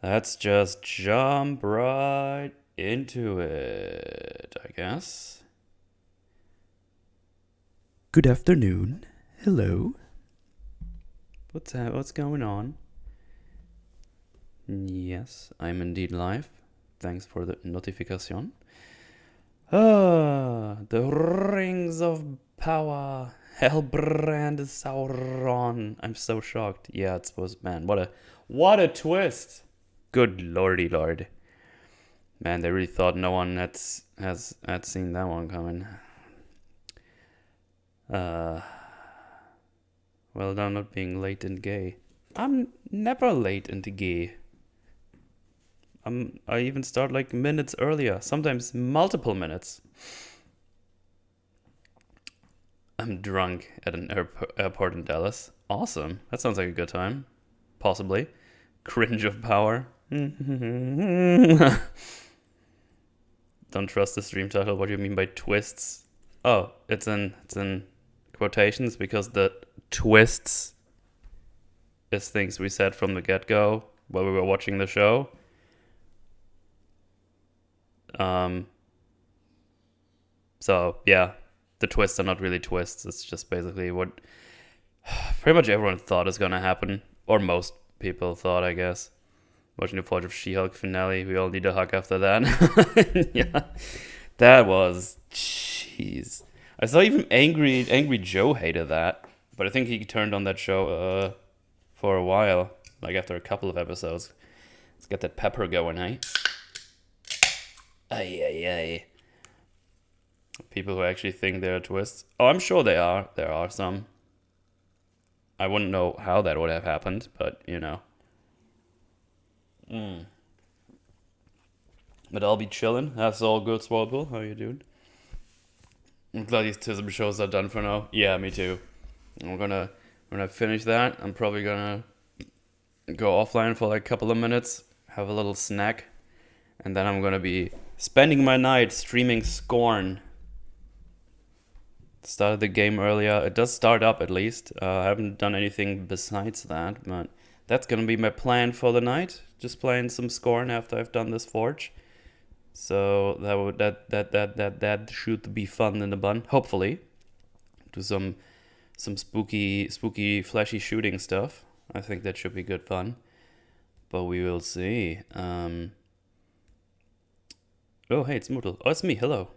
Let's just jump right into it, I guess. Good afternoon. Hello. What's going on? Yes, I'm indeed live. Thanks for the notification. The Rings of Power, Hellbrand Sauron. I'm so shocked. Yeah, it was, man, what a twist. Good lordy lord. Man, they really thought no one had seen that one coming. Well done not being late and gay. I'm never late and gay. I even start like minutes earlier, sometimes multiple minutes. I'm drunk at an airport in Dallas. Awesome. That sounds like a good time. Possibly. Cringe of power. Don't trust the stream title. What do you mean by twists? Oh, it's in quotations because the twists is things we said from the get-go while we were watching the show. So yeah, the twists are not really twists. It's just basically what pretty much everyone thought is gonna happen, or most people thought, I guess. Watching the Forge of She-Hulk finale, we all need a hug after that. Yeah, that was, jeez. I saw even Angry Joe hated that, but I think he turned on that show for a while, like after a couple of episodes. Let's get that pepper going, eh? Ay. People who actually think they're twists. Oh, I'm sure they are. There are some. I wouldn't know how that would have happened, but you know. But I'll be chilling. That's all good, Swalwell. How you doing? I'm glad these TISM shows are done for now. Yeah, me too. When I finish that, I'm probably gonna go offline for like a couple of minutes, have a little snack, and then I'm gonna be spending my night streaming Scorn. Started the game earlier. It does start up at least. I haven't done anything besides that, but that's gonna be my plan for the night. Just playing some Scorn after I've done this Forge. So that should be fun in the bun. Hopefully, do some spooky flashy shooting stuff. I think that should be good fun. But we will see. Oh hey, it's Mootle. Oh, it's me. Hello.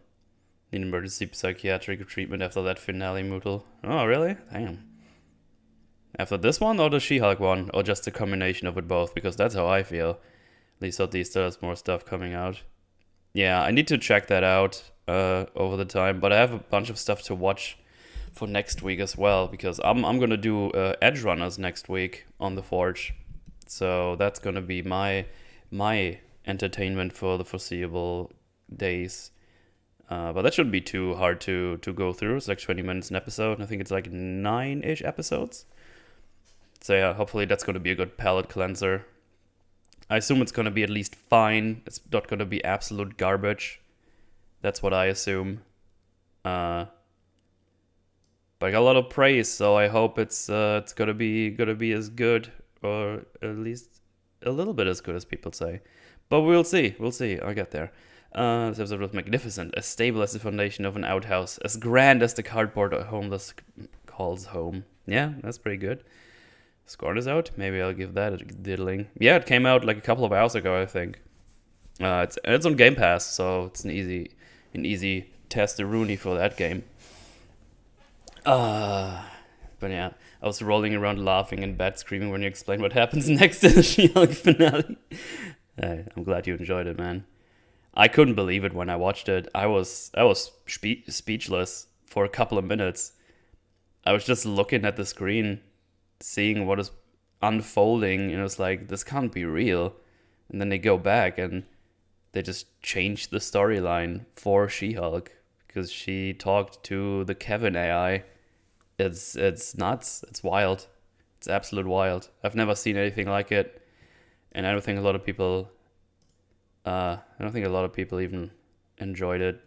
Need emergency psychiatric treatment after that finale, Mootle. Oh really? Damn. After this one or the She-Hulk one, or just a combination of it both? Because that's how I feel. At least at least there's more stuff coming out. Yeah, I need to check that out over the time, but I have a bunch of stuff to watch for next week as well, because I'm gonna do Edge Runners next week on the Forge, so that's gonna be my entertainment for the foreseeable days. But that shouldn't be too hard to go through. It's like 20 minutes an episode. I think it's like 9-ish episodes. So yeah, hopefully that's gonna be a good palate cleanser. I assume it's going to be at least fine. It's not going to be absolute garbage. That's what I assume. But I got a lot of praise, so I hope it's going to be as good, or at least a little bit as good as people say. But we'll see. We'll see. I'll get there. This episode was magnificent, as stable as the foundation of an outhouse, as grand as the cardboard a homeless calls home. Yeah, that's pretty good. Scorn is out. Maybe I'll give that a diddling. Yeah, it came out like a couple of hours ago, I think. It's on Game Pass, so it's an easy test-a-rooney for that game. But yeah, I was rolling around laughing in bed, screaming when you explained what happens next in the She-Hulk finale. I'm glad you enjoyed it, man. I couldn't believe it when I watched it. I was speechless for a couple of minutes. I was just looking at the screen, seeing what is unfolding, and it's like, this can't be real. And then they go back and they just change the storyline for She-Hulk because she talked to the Kevin AI. It's nuts. It's wild. It's absolute wild. I've never seen anything like it, and I don't think a lot of people even enjoyed it.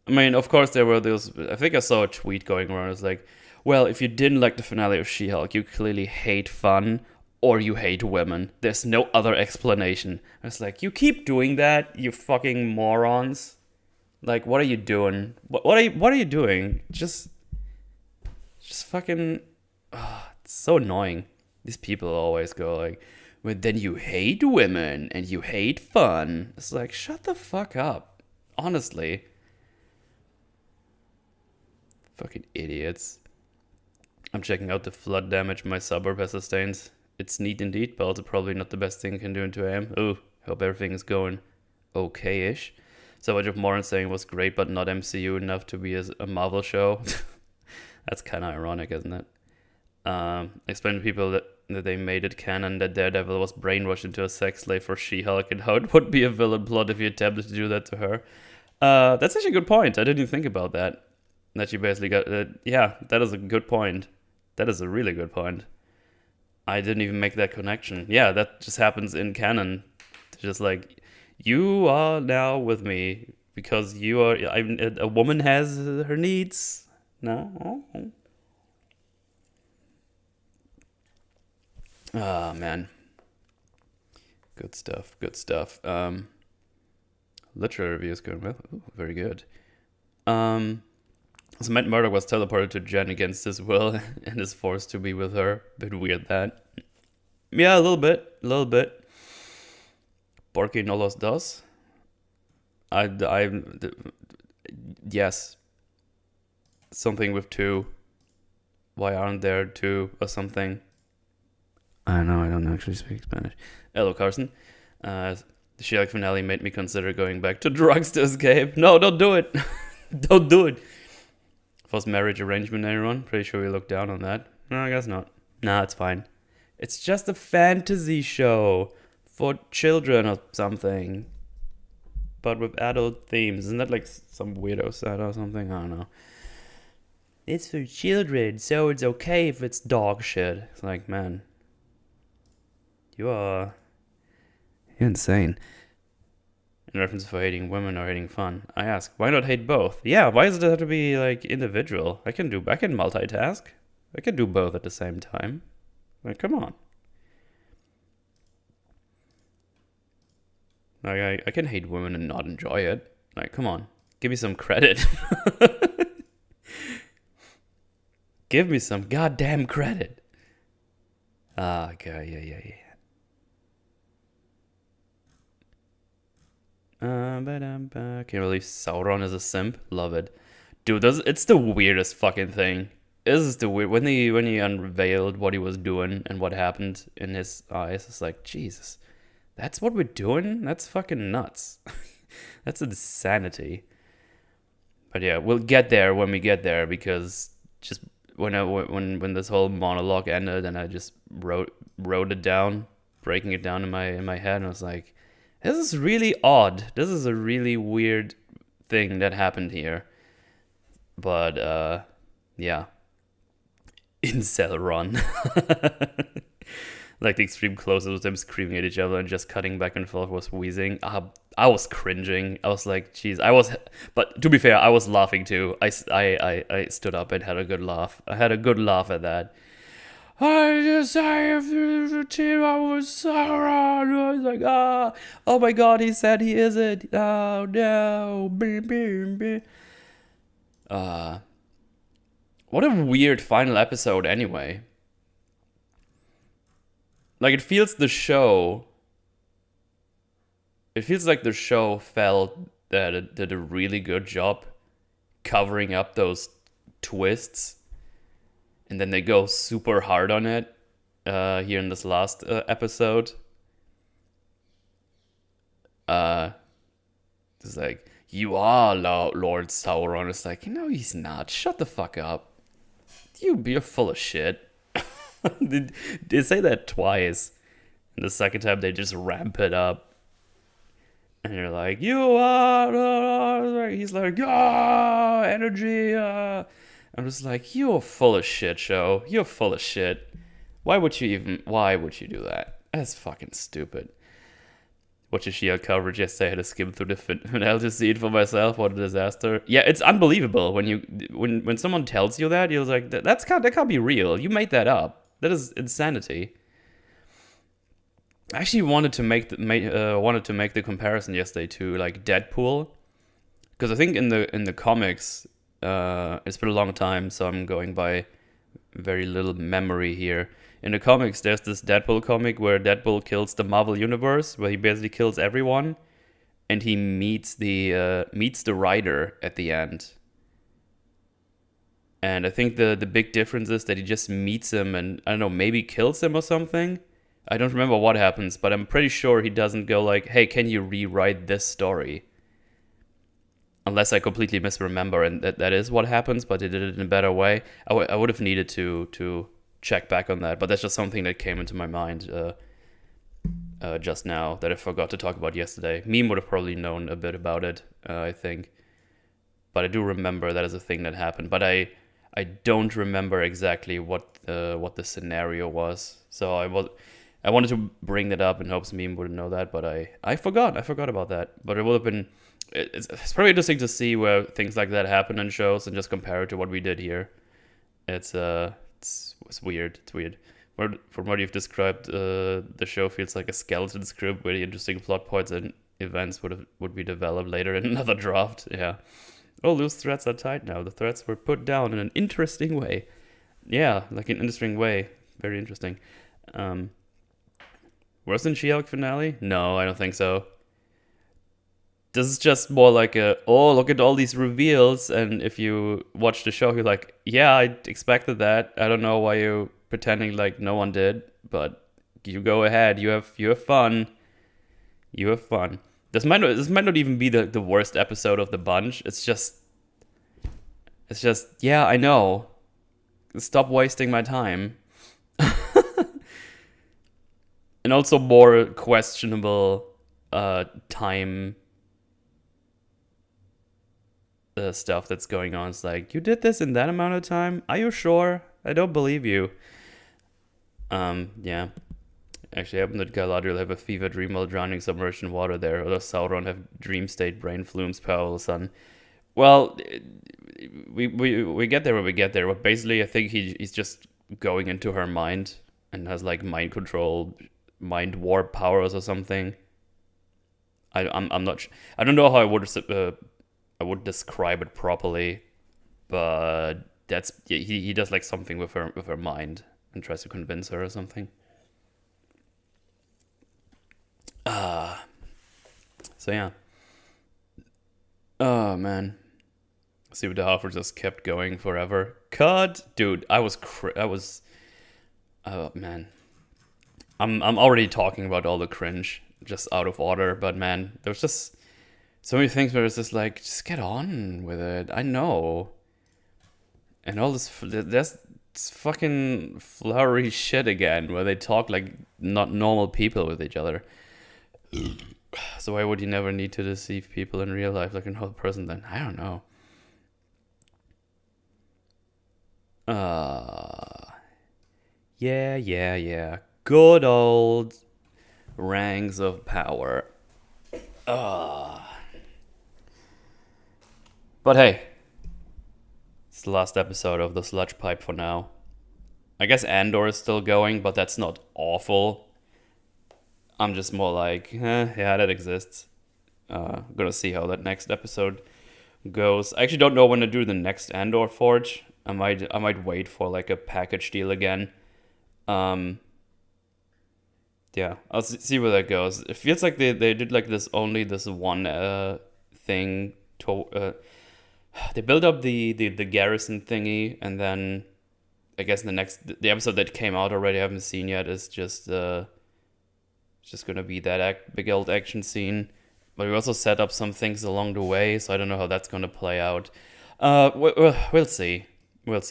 I mean, of course there were those. I think I saw a tweet going around. It's like, well, if you didn't like the finale of She-Hulk, you clearly hate fun, or you hate women. There's no other explanation. It's like, you keep doing that, you fucking morons. Like, what are you doing? What are you doing? Just fucking. It's so annoying. These people always go like, well, then you hate women and you hate fun. It's like, shut the fuck up. Honestly. Fucking idiots. I'm checking out the flood damage my suburb has sustained. It's neat indeed, but also probably not the best thing you can do in 2 AM. Ooh, hope everything is going okay-ish. So much of Moran saying was great, but not MCU enough to be a Marvel show. That's kind of ironic, isn't it? Explain to people that they made it canon that Daredevil was brainwashed into a sex slave for She-Hulk and how it would be a villain plot if you attempted to do that to her. That's actually a good point. I didn't even think about that. That she basically got... yeah, that is a good point. That is a really good point. I didn't even make that connection. Yeah, that just happens in canon. It's just like, you are now with me because you are... a woman has her needs. No? Ah, man. Good stuff. Literary reviews going well. Ooh, very good. So Matt Murdock was teleported to Jen against his will and is forced to be with her. Bit weird that. Yeah, a little bit. Porque no los dos? Yes. Something with 2. Why aren't there 2 or something? I know, I don't actually speak Spanish. Hello, Carson. The She-Hulk finale made me consider going back to drugs to escape. No, don't do it. Don't do it. Forced marriage arrangement, everyone. Pretty sure we looked down on that. No, I guess not. Nah, it's fine. It's just a fantasy show for children or something. But with adult themes. Isn't that like some weirdo said or something? I don't know. It's for children, so it's okay if it's dog shit. It's like, man. You're insane. In reference for hating women or hating fun, I ask, why not hate both? Yeah, why does it have to be like individual? I can multitask. I can do both at the same time. Like, come on. Like, I can hate women and not enjoy it. Like, come on. Give me some credit. Give me some goddamn credit. Okay, yeah. Can't believe Sauron is a simp. Love it, dude. It's the weirdest fucking thing. This is the weird when he unveiled what he was doing and what happened in his eyes. It's like, Jesus, that's what we're doing. That's fucking nuts. That's insanity. But yeah, we'll get there when we get there, because just when this whole monologue ended and I just wrote it down, breaking it down in my head, and I was like, this is really odd. This is a really weird thing that happened here. But, yeah. Incel run. Like the extreme close-ups with them screaming at each other and just cutting back and forth was wheezing. I was cringing. I was like, geez. But to be fair, I was laughing too. I stood up and had a good laugh. I had a good laugh at that. I just saved the team. I was Sauron. I was like, oh my god, he said he isn't. Oh no. What a weird final episode anyway. Like, it feels like the show felt that it did a really good job covering up those twists. And then they go super hard on it here in this last episode. It's like, you are Lord Sauron. It's like, no, he's not. Shut the fuck up. You're full of shit. They say that twice. And the second time they just ramp it up. And you're like, you are... He's like, energy, I'm just like, you're full of shit, show. You're full of shit. Why would you do that? That's fucking stupid. Watching She-Hulk coverage yesterday, I had to skim through the finale to see it for myself. What a disaster. Yeah, it's unbelievable when someone tells you that, you're like, that can't be real. You made that up. That is insanity. I actually wanted to make the comparison yesterday to like Deadpool, because I think in the comics, it's been a long time, so I'm going by very little memory here. In the comics, there's this Deadpool comic where Deadpool kills the Marvel Universe, where he basically kills everyone, and he meets the Rider at the end. And I think the big difference is that he just meets him and, I don't know, maybe kills him or something. I don't remember what happens, but I'm pretty sure he doesn't go like, hey, can you rewrite this story? Unless I completely misremember, and that is what happens, but they did it in a better way. I would have needed to check back on that, but that's just something that came into my mind just now that I forgot to talk about yesterday. Meme would have probably known a bit about it, I think. But I do remember that as a thing that happened. But I don't remember exactly what the scenario was. So I wanted to bring that up in hopes Meme wouldn't know that, but I forgot about that. But it would have been, it's probably interesting to see where things like that happen in shows and just compare it to what we did here. It's weird. It's weird. From what you've described, the show feels like a skeleton script where the interesting plot points and events would be developed later in another draft. Yeah. Oh, loose threads are tight now. The threads were put down in an interesting way. Yeah, like an interesting way. Very interesting. Worse than She-Hulk finale? No, I don't think so. This is just more like look at all these reveals, and if you watch the show, you're like, yeah, I expected that. I don't know why you're pretending like no one did, but you go ahead. You have fun. You have fun. This might not even be the worst episode of the bunch. It's just, yeah, I know. Stop wasting my time. And also more questionable time stuff that's going on. It's like, you did this in that amount of time? Are you sure? I don't believe you. Yeah. Actually, I happen that Galadriel have a fever dream while drowning submerged in water there, or does Sauron have dream state brain flumes, powerful sun? Well, we get there when we get there, but basically I think he's just going into her mind and has like mind control, mind warp powers or something. I'm not I don't know how I would describe it properly, but that's he does like something with her mind and tries to convince her or something. So yeah. Oh man. See what the Harfoots just kept going forever. Cut, dude. I was. Oh man. I'm already talking about all the cringe, just out of order. But man, there's just so many things where it's just like, just get on with it. I know. And all this, there's fucking flowery shit again, where they talk like not normal people with each other. So why would you never need to deceive people in real life like a normal person then? I don't know. Yeah. Good old Rings of Power. But hey, it's the last episode of the Sludge Pipe for now. I guess Andor is still going, but that's not awful. I'm just more like, yeah, that exists. Gonna see how that next episode goes. I actually don't know when to do the next Andor Forge. I might wait for like a package deal again. Yeah, I'll see where that goes. It feels like they did like this one thing. They built up the garrison thingy, and then I guess the episode that came out already I haven't seen yet is just gonna be that big old action scene. But we also set up some things along the way, so I don't know how that's gonna play out. We'll see. But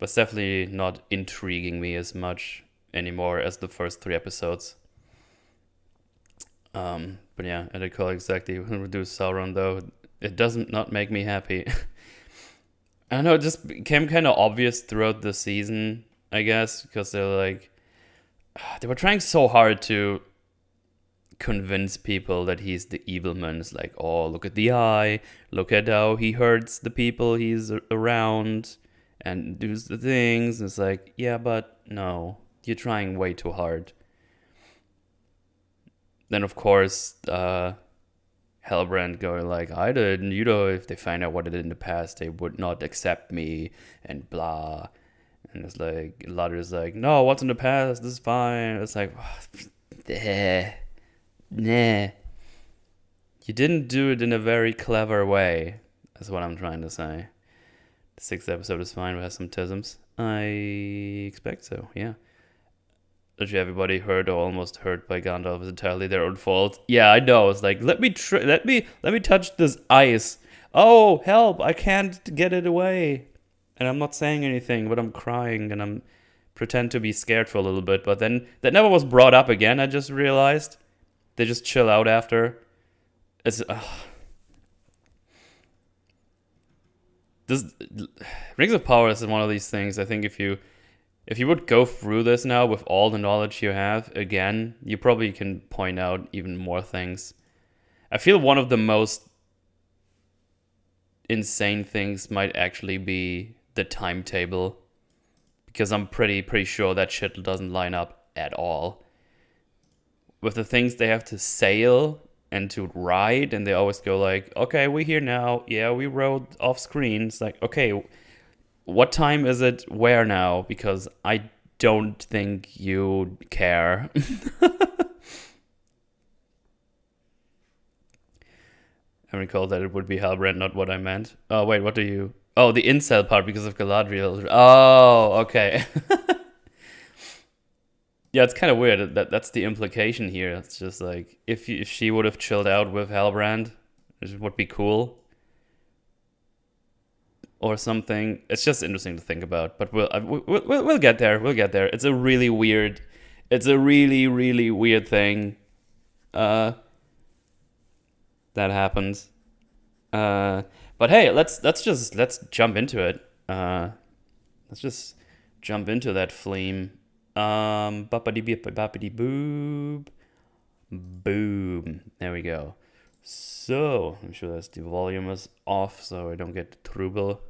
it's definitely not intriguing me as much anymore as the first 3 episodes. But yeah, I recall exactly when we do Sauron though. It doesn't not make me happy. I don't know, it just became kind of obvious throughout the season, I guess, because they were trying so hard to convince people that he's the evil man. It's like, oh, look at the eye, look at how he hurts the people he's around and does the things. And it's like, yeah, but no, You're trying way too hard. Then, of course, Halbrand going like, I didn't, if they find out what I did in the past, they would not accept me, and blah. And it's like, Ladder's like, no, what's in the past? This is fine. It's like, nah. You didn't do it in a very clever way. That's what I'm trying to say. The 6th episode is fine. We have some tisms. I expect so, yeah. Literally everybody hurt or almost hurt by Gandalf is entirely their own fault. Yeah, I know. It's like, let me touch this ice. Oh, help! I can't get it away. And I'm not saying anything, but I'm crying and I'm pretend to be scared for a little bit. But then that never was brought up again. I just realized they just chill out after. It's this Rings of Power is one of these things. I think if you would go through this now with all the knowledge you have again, you probably can point out even more things. I feel one of the most insane things might actually be the timetable, because I'm pretty sure that shit doesn't line up at all with the things they have to sail and to ride, and they always go like, okay, we're here now, yeah, we rode off screen. It's like, okay, what time is it where now, because I don't think you care. I recall that it would be Halbrand, not what I meant. Oh, wait, what do you... Oh, the incel part because of Galadriel. Oh, okay. Yeah, it's kind of weird. That's the implication here. It's just like, if she would have chilled out with Halbrand, it would be cool. Or something. It's just interesting to think about. But we'll get there. We'll get there. It's a really weird thing that happens. But hey, let's jump into it. Let's just jump into that flame. Boppity boob. Boom. There we go. So, I'm sure that the volume is off so I don't get trouble.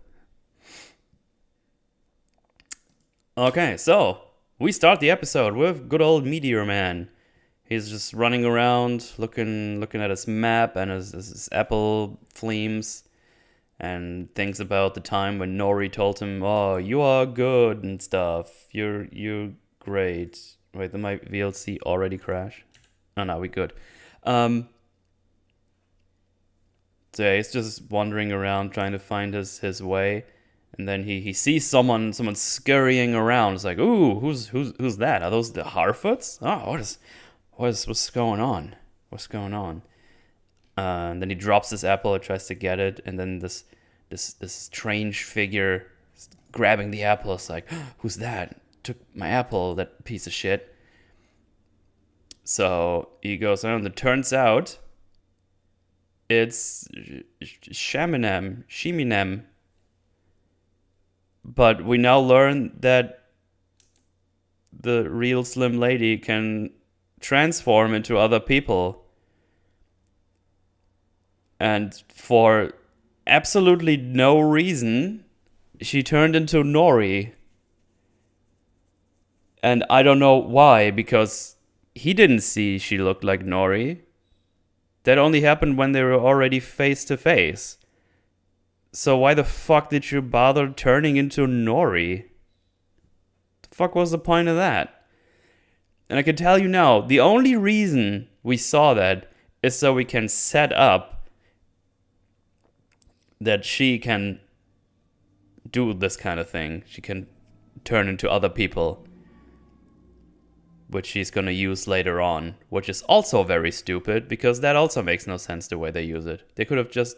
Okay, so we start the episode with good old Meteor Man. He's just running around, looking at his map and his apple flames, and thinks about the time when Nori told him, "Oh, you are good and stuff. You're great." Wait, did my VLC already crash? Oh no, we good. So yeah, he's just wandering around trying to find his way, and then he sees someone scurrying around. It's like, ooh, who's that? Are those the Harfoots? Oh, what's going on? What's going on? And then he drops this apple and tries to get it, and then this strange figure grabbing the apple. It's like, who's that? Took my apple, that piece of shit. So he goes on, and it turns out it's Sheminem. But we now learn that the real Slim Lady can transform into other people. And for absolutely no reason, she turned into Nori. And I don't know why, because he didn't see she looked like Nori. That only happened when they were already face to face. So why the fuck did you bother turning into Nori? The fuck was the point of that? And I can tell you now, the only reason we saw that is so we can set up that she can do this kind of thing. She can turn into other people, which she's gonna use later on, which is also very stupid, because that also makes no sense the way they use it. They could have just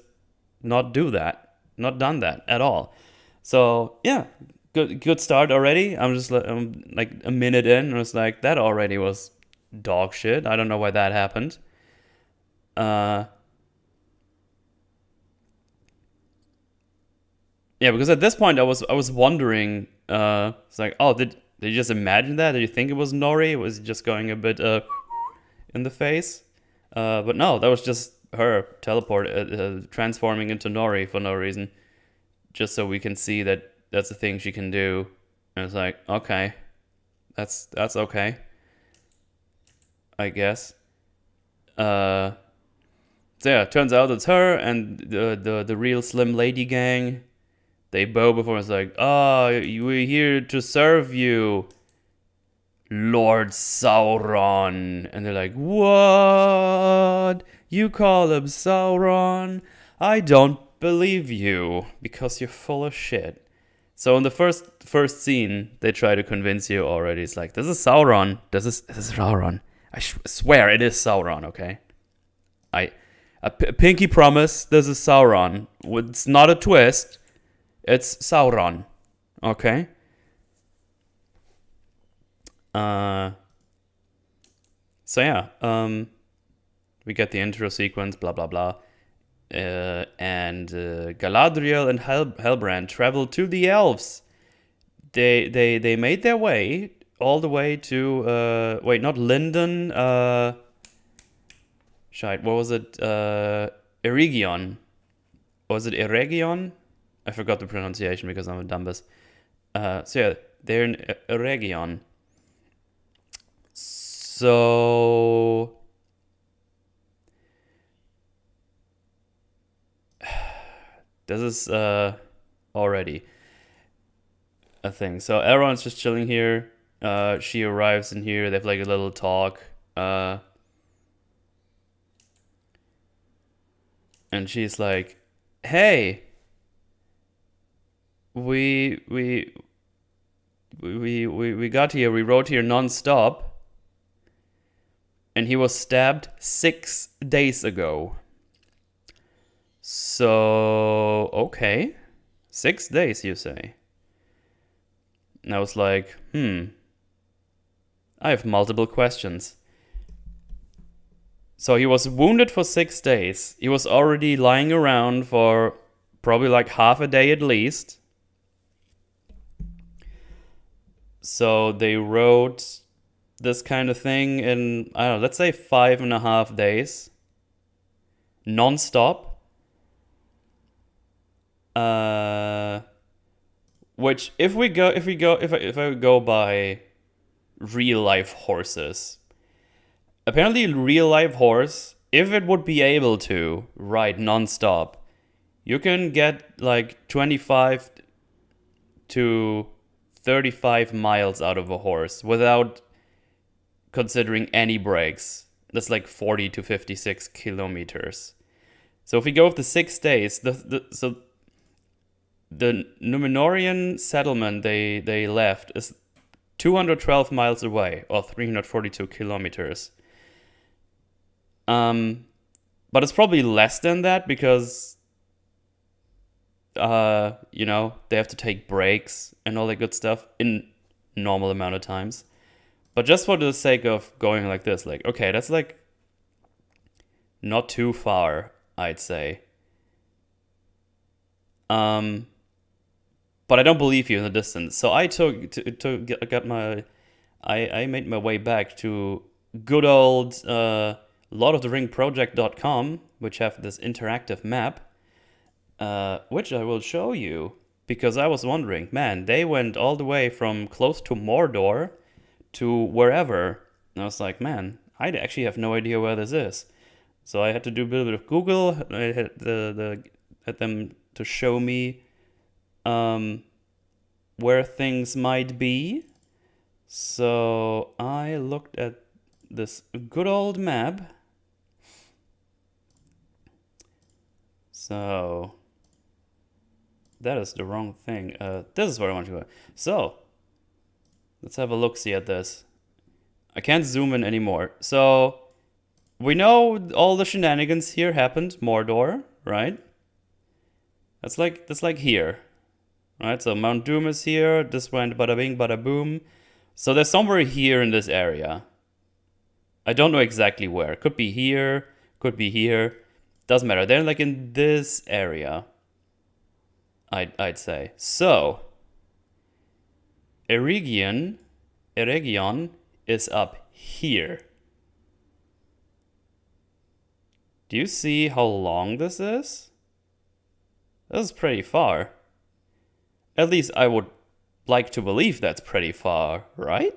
not done that at all. So yeah, good start already. I'm like a minute in, and it's like, that already was dog shit. I don't know why that happened. Yeah, because at this point I was wondering, it's like, oh, did you just imagine that? Did you think it was Nori? Was it just going a bit in the face? But no, that was just her transforming into Nori for no reason, just so we can see that that's a thing she can do. And it's like, okay, That's okay, I guess. So yeah, turns out it's her and the real Slim Lady gang. They bow before it's like, we're here to serve you, Lord Sauron. And they're like, what? You call him Sauron? I don't believe you, because you're full of shit. So in the first scene, they try to convince you already. It's like, this is Sauron. This is Sauron. I swear it is Sauron, okay? A pinky promise, this is Sauron. It's not a twist. It's Sauron. Okay? So yeah, we get the intro sequence, blah blah blah. And Galadriel and Halbrand travel to the elves. They made their way all the way to not Linden. What was it? Eregion. Was it Eregion? I forgot the pronunciation because I'm a dumbass. So yeah, they're in Eregion. So this is already a thing. So Elrond's just chilling here. She arrives in here. They have like a little talk. And she's like, "Hey, we got here. We rode here non-stop. And he was stabbed 6 days ago." So, okay. 6 days, you say? And I was like, I have multiple questions. So he was wounded for 6 days. He was already lying around for probably like half a day at least. So they wrote this kind of thing in, I don't know, let's say 5.5 days. Non-stop. Which if I go by real life horses, apparently a real life horse, if it would be able to ride non-stop, you can get like 25 to 35 miles out of a horse without considering any breaks. That's like 40 to 56 kilometers. So if we go with the 6 days, the Numenorian settlement they left is 212 miles away, or 342 kilometers. But it's probably less than that because, they have to take breaks and all that good stuff in normal amount of times. But just for the sake of going like this, like, okay, that's like not too far, I'd say. But I don't believe you in the distance. So I I made my way back to good old LordofTheRingProject.com, which have this interactive map, which I will show you because I was wondering, man, they went all the way from close to Mordor to wherever. And I was like, man, I actually have no idea where this is. So I had to do a little bit of Google. I had had them to show me where things might be. So I looked at this good old map. So that is the wrong thing. This is where I want to go. So let's have a look-see at this. I can't zoom in anymore. So we know all the shenanigans here happened. Mordor, right? That's like here. Right? So Mount Doom is here. This went bada bing, bada boom. So there's somewhere here in this area. I don't know exactly where. Could be here. Could be here. Doesn't matter. They're like in this area. I'd say. So Eregion is up here. Do you see how long this is? This is pretty far. At least I would like to believe that's pretty far, right?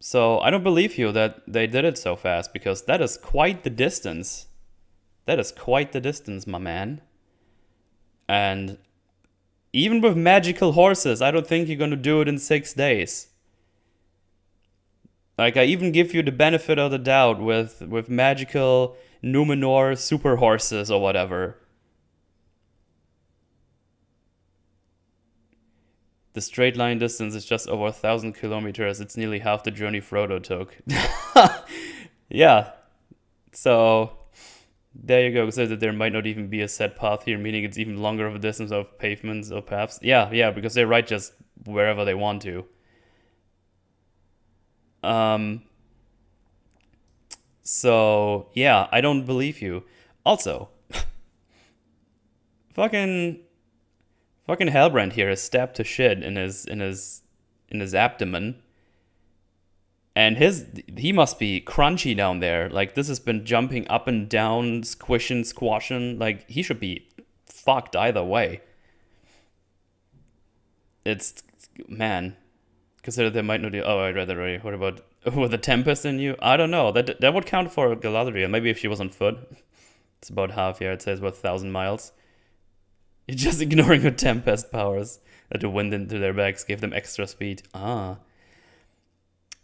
So I don't believe you that they did it so fast, because that is quite the distance. That is quite the distance, my man. And even with magical horses, I don't think you're gonna do it in 6 days. Like, I even give you the benefit of the doubt with magical Numenor super horses or whatever. The straight line distance is just over 1,000 kilometers. It's nearly half the journey Frodo took. Yeah. So there you go. It says that there might not even be a set path here, meaning it's even longer of a distance of pavements or paths. Yeah, because they ride just wherever they want to. So yeah, I don't believe you. Also, fucking Hellbrand here is stabbed to shit in his abdomen. And he must be crunchy down there. Like, this has been jumping up and down, squishing, squashing. Like, he should be fucked either way. It's, man. Consider there might not be... Oh, I read that already. What about... With the Tempest in you? I don't know. That would count for Galadriel. Maybe if she was on foot. It's about half, yeah. It says about 1,000 miles. You're just ignoring her Tempest powers. That the wind into their backs gave them extra speed.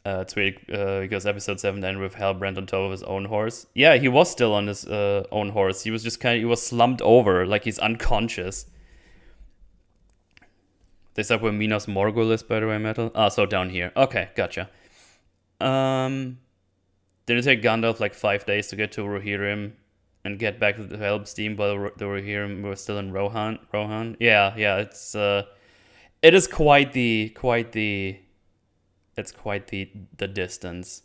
It's weird because episode 7 ended with Hellbrand on top of his own horse. Yeah, he was still on his own horse. He was just he was slumped over, like he's unconscious. They said where Minas Morgul is, by the way, Metal. So down here. Okay, gotcha. Did it take Gandalf like 5 days to get to Rohirrim and get back to the Helm's-Deep while the Rohirrim were still in Rohan? Yeah, it's it is quite the distance.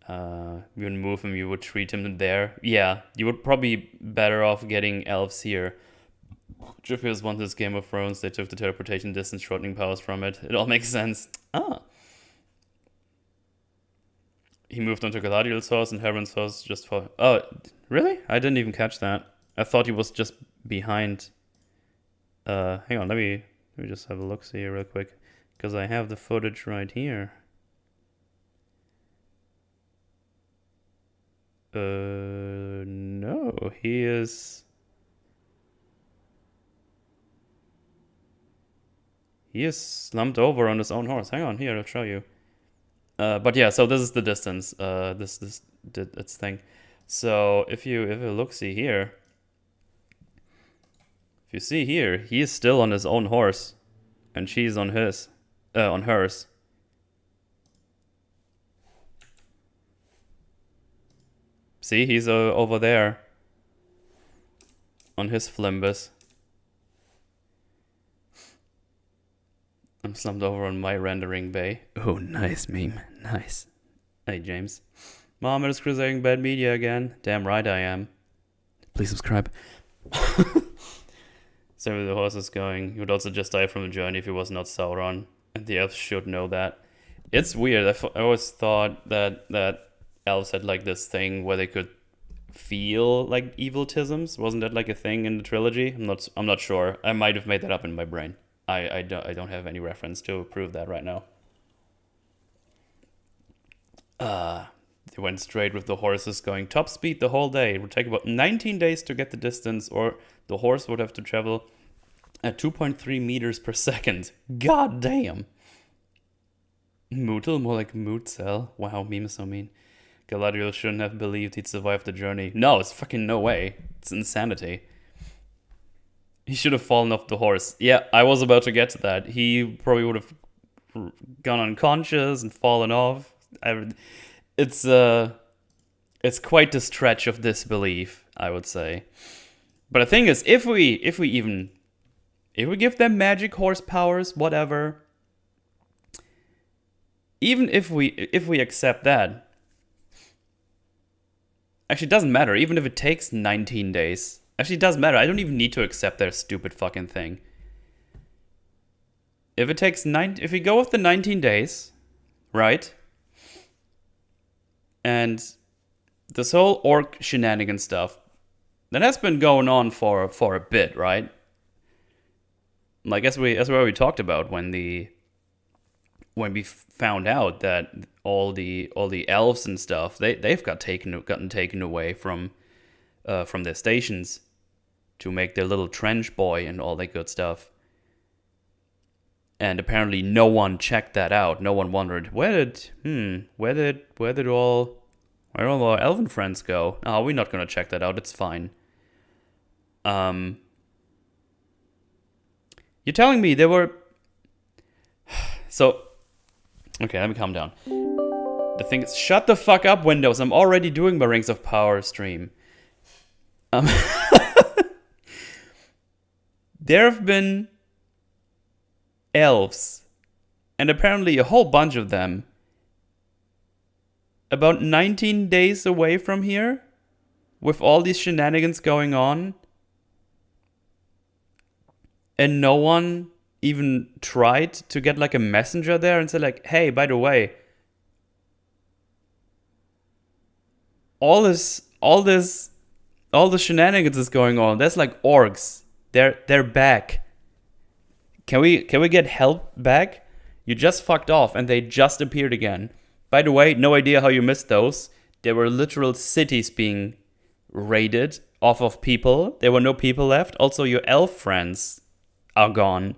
You would move him, you would treat him there. Yeah, you would probably be better off getting elves here. Jeffers won this Game of Thrones, they took the teleportation distance shortening powers from it. It all makes sense. He moved on to Galadriel's horse and Heron's horse just for... Oh, really? I didn't even catch that. I thought he was just behind... hang on, let me just have a look see here real quick. Because I have the footage right here. No, he is... He is slumped over on his own horse. Hang on, here, I'll show you. But yeah, so this is the distance. This did its thing. So if you look, see here. If you see here, he is still on his own horse, and she's on his, on hers. See, he's over there on his flimbus. I'm slumped over on my rendering bay. Oh, nice meme. Nice. Hey, James. Mom is crusading bad media again. Damn right I am. Please subscribe. So where the horse is going. He would also just die from the journey if he was not Sauron. And the elves should know that. It's weird. I always thought that elves had like this thing where they could feel like eviltisms. Wasn't that like a thing in the trilogy? I'm not sure. I might have made that up in my brain. I don't have any reference to prove that right now. They went straight with the horses going top speed the whole day. It would take about 19 days to get the distance, or the horse would have to travel at 2.3 meters per second. God damn. Mootle, more like Mootcell. Wow, meme is so mean. Galadriel shouldn't have believed he'd survive the journey. No, it's fucking no way. It's insanity. He should have fallen off the horse. Yeah, I was about to get to that. He probably would have gone unconscious and fallen off. It's quite the stretch of disbelief, I would say. But the thing is, if we give them magic horse powers, whatever, even if we accept that, actually it doesn't matter. Even if it takes 19 days. Actually, it doesn't matter. I don't even need to accept their stupid fucking thing. If we go with the 19 days, right? And this whole orc shenanigan stuff, that has been going on for a bit, right? like as we already talked about when we found out that all the elves and stuff they've gotten taken away from their stations to make their little trench boy and all that good stuff. And apparently no one checked that out. No one wondered where did all our elven friends go? Oh, we're not gonna check that out. It's fine. You're telling me there were so okay, let me calm down. The thing is, shut the fuck up, Windows. I'm already doing my Rings of Power stream. There have been elves, and apparently a whole bunch of them, about 19 days away from here, with all these shenanigans going on, and no one even tried to get like a messenger there and say like, hey, by the way, all the shenanigans is going on. There's like orcs. They're back. Can we get help back? You just fucked off and they just appeared again. By the way, no idea how you missed those. There were literal cities being raided off of people. There were no people left. Also, your elf friends are gone.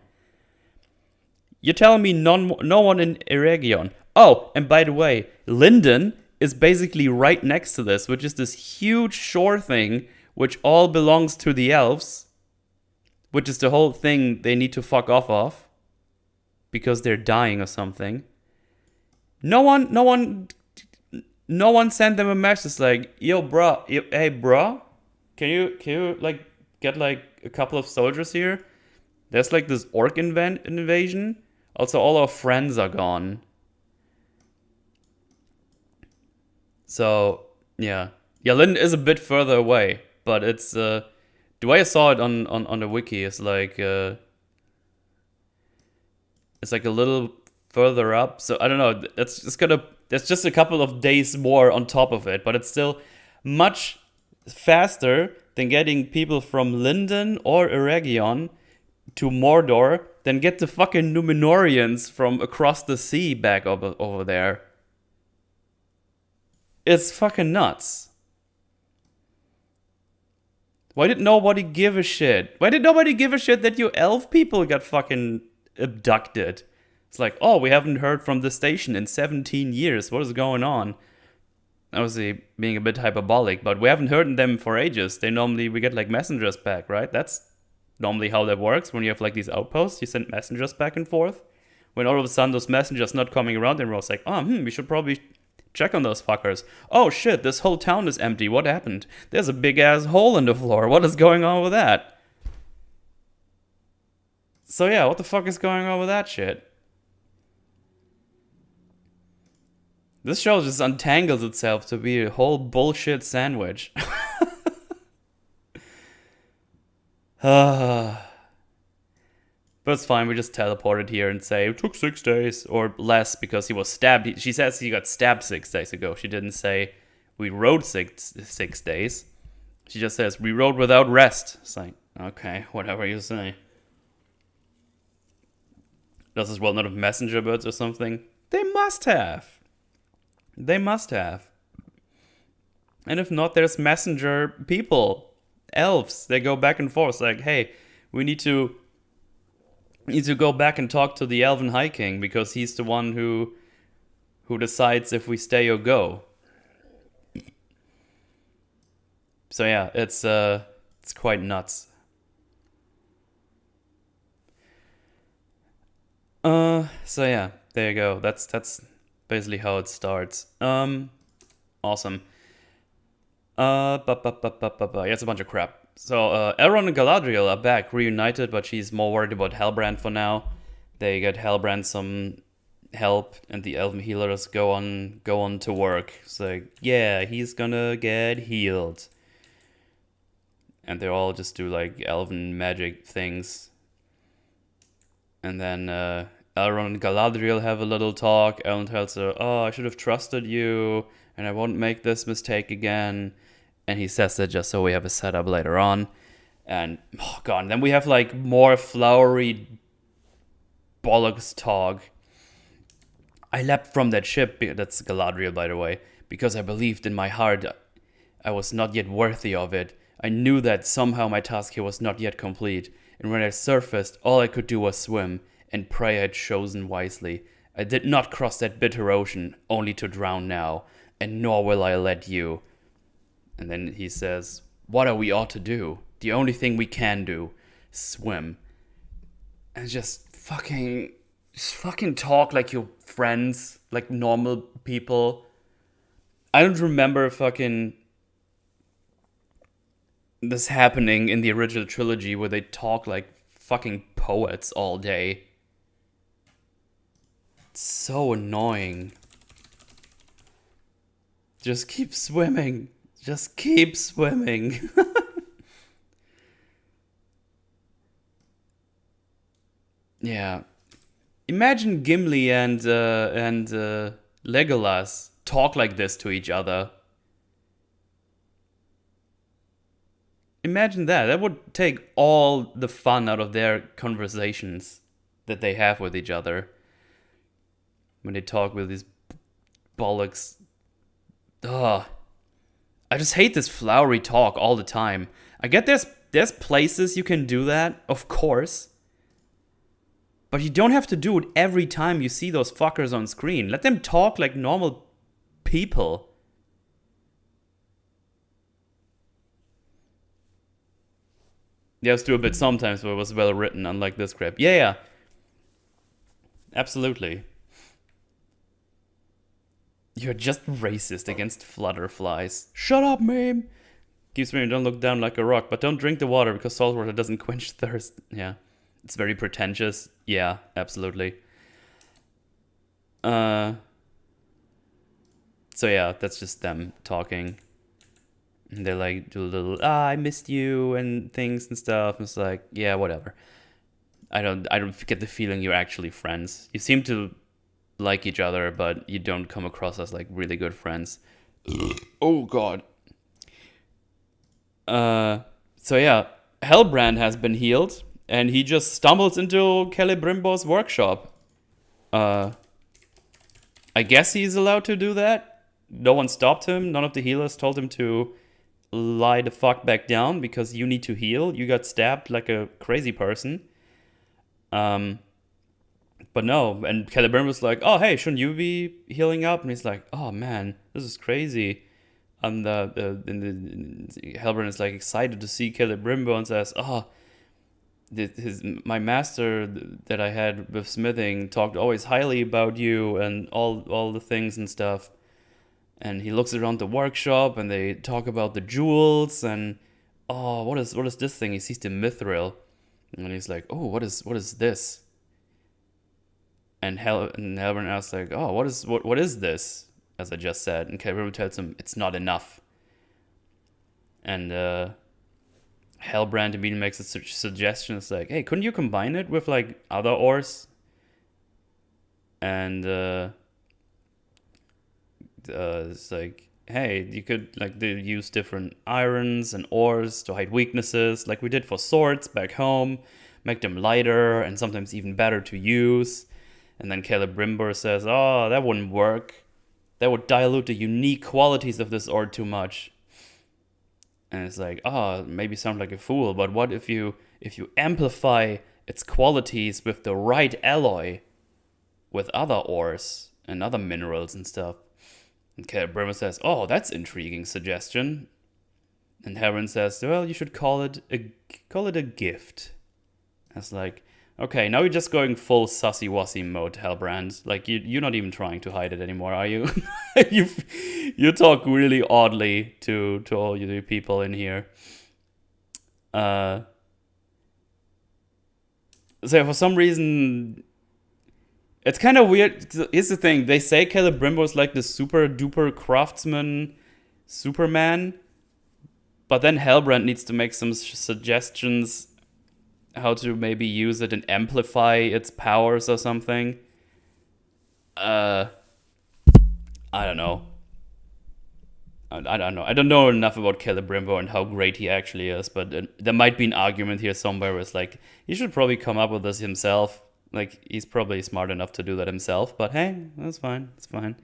You're telling me no one in Eregion. Oh, and by the way, Linden is basically right next to this, which is this huge shore thing, which all belongs to the elves, which is the whole thing they need to fuck off of, because they're dying or something. No one sent them a message like, yo, bro, hey, bro, can you like get like a couple of soldiers here? There's like this orc invasion. Also, all our friends are gone. So, yeah. Yeah, Linden is a bit further away, but it's, the way I saw it on the wiki is like, it's like a little further up. So, I don't know, there's just a couple of days more on top of it, but it's still much faster than getting people from Linden or Eregion to Mordor than get the fucking Numenorians from across the sea back over there. It's fucking nuts. Why did nobody give a shit? Why did nobody give a shit that you elf people got fucking abducted? It's like, oh, we haven't heard from the station in 17 years. What is going on? Obviously, being a bit hyperbolic, but we haven't heard from them for ages. We get like messengers back, right? That's normally how that works. When you have like these outposts, you send messengers back and forth. When all of a sudden those messengers not coming around, and we're all like, we should probably check on those fuckers. Oh shit, this whole town is empty. What happened? There's a big ass hole in the floor. What is going on with that? So yeah, what the fuck is going on with that shit? This show just untangles itself to be a whole bullshit sandwich. But it's fine, we just teleported here and say it took 6 days or less because he was stabbed. She says he got stabbed 6 days ago. She didn't say we rode six days. She just says we rode without rest. It's like, okay, whatever you say. Does this world not have messenger birds or something? They must have. They must have. And if not, there's messenger people. Elves, they go back and forth like, hey, we need to go back and talk to the Elven High King because he's the one who decides if we stay or go. So yeah, it's quite nuts. So yeah, there you go. That's basically how it starts. Awesome. Yeah, it's a bunch of crap. So, Elrond and Galadriel are back, reunited, but she's more worried about Halbrand for now. They get Halbrand some help, and the elven healers go on to work. It's like, yeah, he's gonna get healed. And they all just do, like, elven magic things. And then, Elrond and Galadriel have a little talk. Elrond tells her, oh, I should have trusted you, and I won't make this mistake again. And he says that just so we have a setup later on. And, oh god, then we have like more flowery bollocks talk. I leapt from that ship, that's Galadriel, by the way, because I believed in my heart I was not yet worthy of it. I knew that somehow my task here was not yet complete, and when I surfaced, all I could do was swim, and pray I had chosen wisely. I did not cross that bitter ocean, only to drown now, and nor will I let you. And then he says, what are we ought to do? The only thing we can do, swim. And just fucking talk like your friends, like normal people. I don't remember fucking this happening in the original trilogy where they talk like fucking poets all day. It's so annoying. Just keep swimming. Just keep swimming. Yeah. Imagine Gimli and Legolas talk like this to each other. Imagine that. That would take all the fun out of their conversations that they have with each other. When they talk with these bollocks. Ugh. I just hate this flowery talk all the time. I get there's places you can do that, of course. But you don't have to do it every time you see those fuckers on screen. Let them talk like normal people. Yes, do a bit sometimes where it was well written, unlike this crap. Yeah. Absolutely. You're just racist against flutterflies. Shut up, meme. Keep swearing, don't look down like a rock, but don't drink the water because salt water doesn't quench thirst. Yeah. It's very pretentious. Yeah, absolutely. So yeah, that's just them talking. And they like do a little, I missed you and things and stuff. And it's like, yeah, whatever. I don't get the feeling you're actually friends. You seem to like each other, but you don't come across as like really good friends. Oh god. So yeah, Hellbrand has bin healed. And he just stumbles into Celebrimbor's workshop. I guess he's allowed to do that. No one stopped him. None of the healers told him to lie the fuck back down because you need to heal. You got stabbed like a crazy person. But no. And Celebrimbor's like, oh, hey, shouldn't you be healing up? And he's like, oh, man, this is crazy. And Hellbrand is like excited to see Celebrimbor and says, oh, my master that I had with smithing talked always highly about you and all the things and stuff. And he looks around the workshop and they talk about the jewels and oh, what is this thing? He sees the mithril and he's like, oh, what is this? And Hellbrand asks like, oh, what is this? As I just said, and Celebrimbo tells him it's not enough. And Hellbrand immediately makes a suggestion. It's like, hey, couldn't you combine it with like other ores? And it's like, hey, you could like use different irons and ores to hide weaknesses, like we did for swords back home, make them lighter and sometimes even better to use. And then Celebrimbor says, oh, that wouldn't work. That would dilute the unique qualities of this ore too much. And it's like, oh, maybe sound like a fool, but what if you amplify its qualities with the right alloy with other ores and other minerals and stuff? And Celebrimbor says, oh, that's intriguing suggestion. And Hellbrand says, well, you should call it a gift. It's like, okay, now you're just going full sussy-wussy mode, Hellbrand. Like, you're not even trying to hide it anymore, are you? You talk really oddly to all you people in here. So for some reason, it's kind of weird. Here's the thing. They say Celebrimbo is like the super-duper craftsman Superman. But then Hellbrand needs to make some suggestions how to maybe use it and amplify its powers or something. I don't know. I don't know. I don't know enough about Celebrimbo and how great he actually is, but there might be an argument here somewhere where it's like, he should probably come up with this himself. Like, he's probably smart enough to do that himself, but hey, that's fine. It's fine.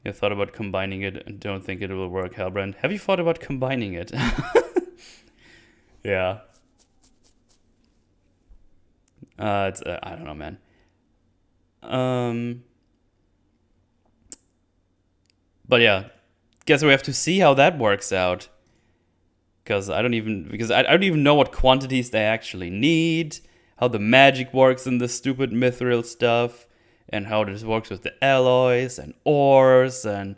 You thought about combining it and don't think it will work, Hellbrand. Have you thought about combining it? Yeah. It's I don't know, man. But yeah, guess we have to see how that works out. Because I don't even know what quantities they actually need, how the magic works in this stupid mithril stuff, and how this works with the alloys and ores and.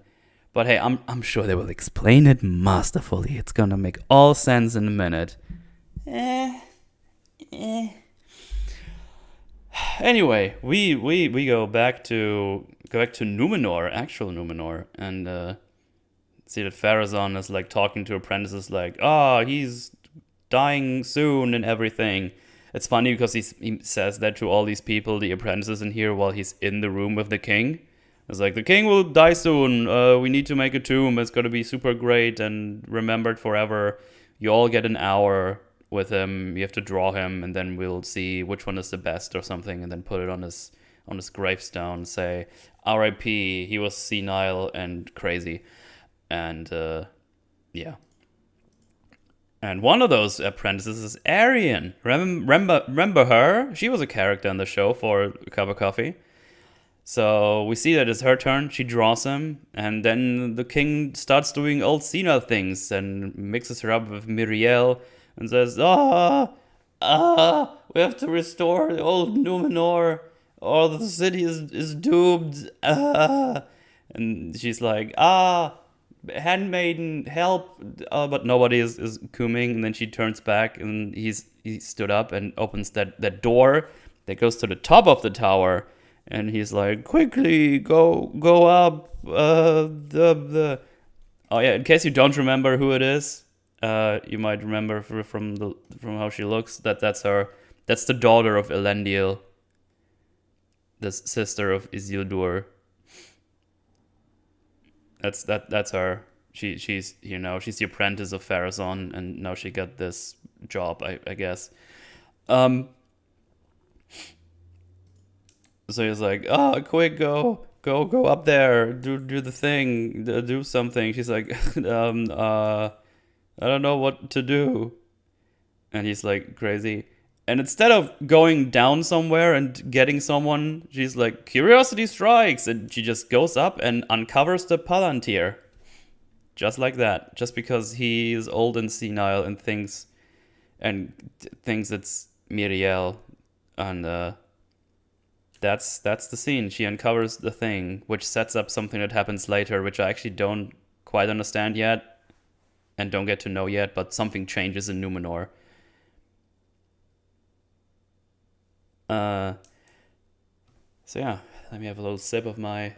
But hey, I'm sure they will explain it masterfully. It's gonna make all sense in a minute. Anyway, we go back to Numenor, actual Numenor, and see that Pharazôn is like talking to apprentices like, he's dying soon and everything. It's funny because he says that to all these people, the apprentices in here, while he's in the room with the king. It's like, the king will die soon. We need to make a tomb. It's going to be super great and remembered forever. You all get an hour with him. You have to draw him, and then we'll see which one is the best or something, and then put it on his gravestone. Say, R.I.P. He was senile and crazy, and yeah. And one of those apprentices is Eregion. Remember her? She was a character in the show for a cup of coffee. So we see that it's her turn. She draws him, and then the king starts doing old senile things and mixes her up with Miriel and says, we have to restore the old Numenor, or the city is doomed. And she's like, handmaiden, help. But nobody is coming. And then she turns back, and he stood up and opens that door that goes to the top of the tower. And he's like, quickly, go up. Oh yeah, in case you don't remember who it is, you might remember from how she looks. That's her. That's the daughter of Elendil, the sister of Isildur. That's her. She's she's the apprentice of Pharazôn, and now she got this job, I guess. So he's like, quick, go up there, do the thing, do something. She's like, I don't know what to do. And he's like, crazy. And instead of going down somewhere and getting someone, she's like, curiosity strikes. And she just goes up and uncovers the Palantir. Just like that. Just because he is old and senile and thinks it's Miriel. And, That's the scene. She uncovers the thing, which sets up something that happens later, which I actually don't quite understand yet and don't get to know yet, but something changes in Numenor. So yeah, let me have a little sip of my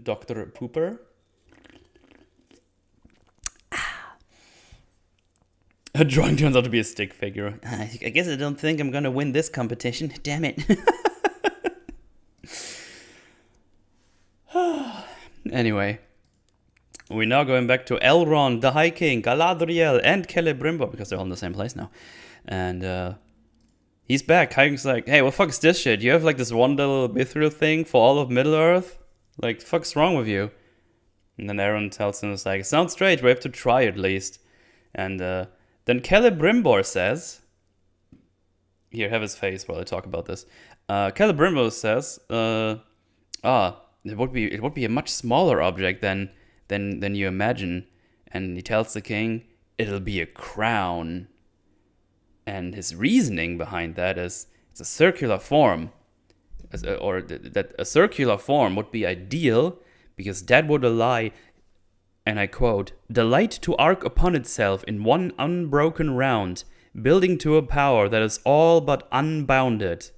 Dr. Pooper. A drawing turns out to be a stick figure. I guess I don't think I'm gonna win this competition. Damn it. Anyway, we're now going back to Elrond, the High King, Galadriel, and Celebrimbor, because they're all in the same place now. And he's back. High King's like, hey, what the fuck is this shit? You have like this one little mithril thing for all of Middle-earth? Like, the fuck's wrong with you? And then Elrond tells him, it's like, it sounds strange, we have to try at least. And then Celebrimbor says, here, have his face while I talk about this. Celebrimbor says, it would be a much smaller object than you imagine. And he tells the king, it'll be a crown. And his reasoning behind that is, it's a circular form. That a circular form would be ideal, because that would allow, and I quote, the light to arc upon itself in one unbroken round, building to a power that is all but unbounded.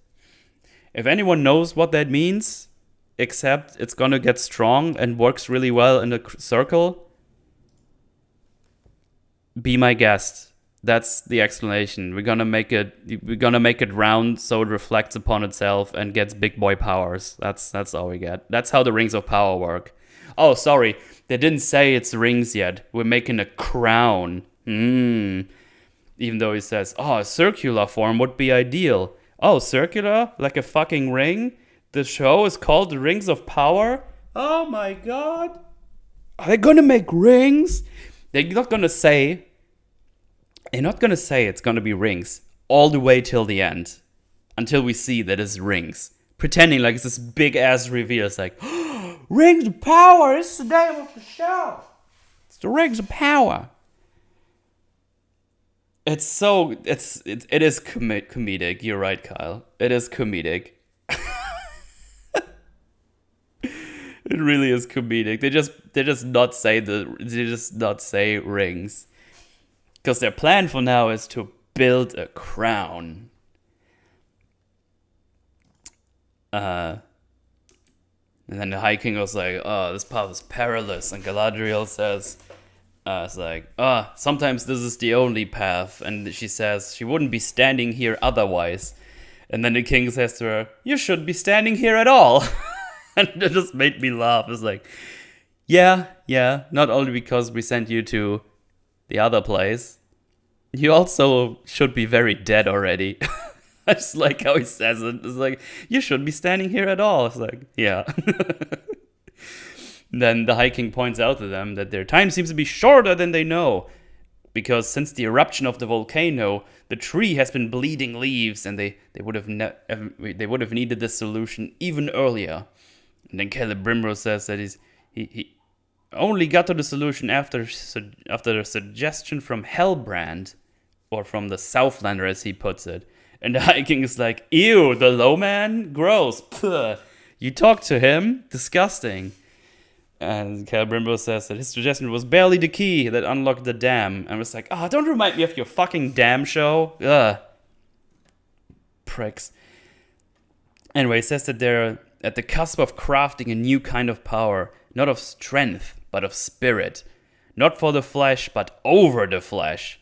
If anyone knows what that means, except it's gonna get strong and works really well in a circle, be my guest. That's the explanation. We're gonna make it round so it reflects upon itself and gets big boy powers. That's all we get. That's how the Rings of Power work. Oh, sorry, they didn't say it's rings yet. We're making a crown. Even though he says, a circular form would be ideal. Oh, circular? Like a fucking ring? The show is called The Rings of Power? Oh my god. Are they gonna make rings? They're not gonna say it's gonna be rings all the way till the end. Until we see that it's rings. Pretending like it's this big ass reveal. It's like, Rings of Power, it's the name of the show. It's the Rings of Power. It is comedic. You're right, Kyle. It is comedic. It really is comedic. They just not say rings. Because their plan for now is to build a crown. And then the High King was like, oh, this path is perilous. And Galadriel says, it's like, sometimes this is the only path. And she says she wouldn't be standing here otherwise. And then the king says to her, you shouldn't be standing here at all. And it just made me laugh. It's like, yeah, not only because we sent you to the other place, you also should be very dead already. I just like how he says it. It's like, you shouldn't be standing here at all. It's like, yeah. Then the High King points out to them that their time seems to be shorter than they know. Because since the eruption of the volcano, the tree has been bleeding leaves, and they would have needed this solution even earlier. And then Celebrimbor says that he only got to the solution after a suggestion from Hellbrand, or from the Southlander as he puts it. And the High King is like, ew, the low man? Gross. Puh. You talked to him? Disgusting. And Celebrimbor says that his suggestion was barely the key that unlocked the dam. And was like, don't remind me of your fucking dam show. Ugh. Pricks. Anyway, he says that they're at the cusp of crafting a new kind of power. Not of strength, but of spirit. Not for the flesh, but over the flesh.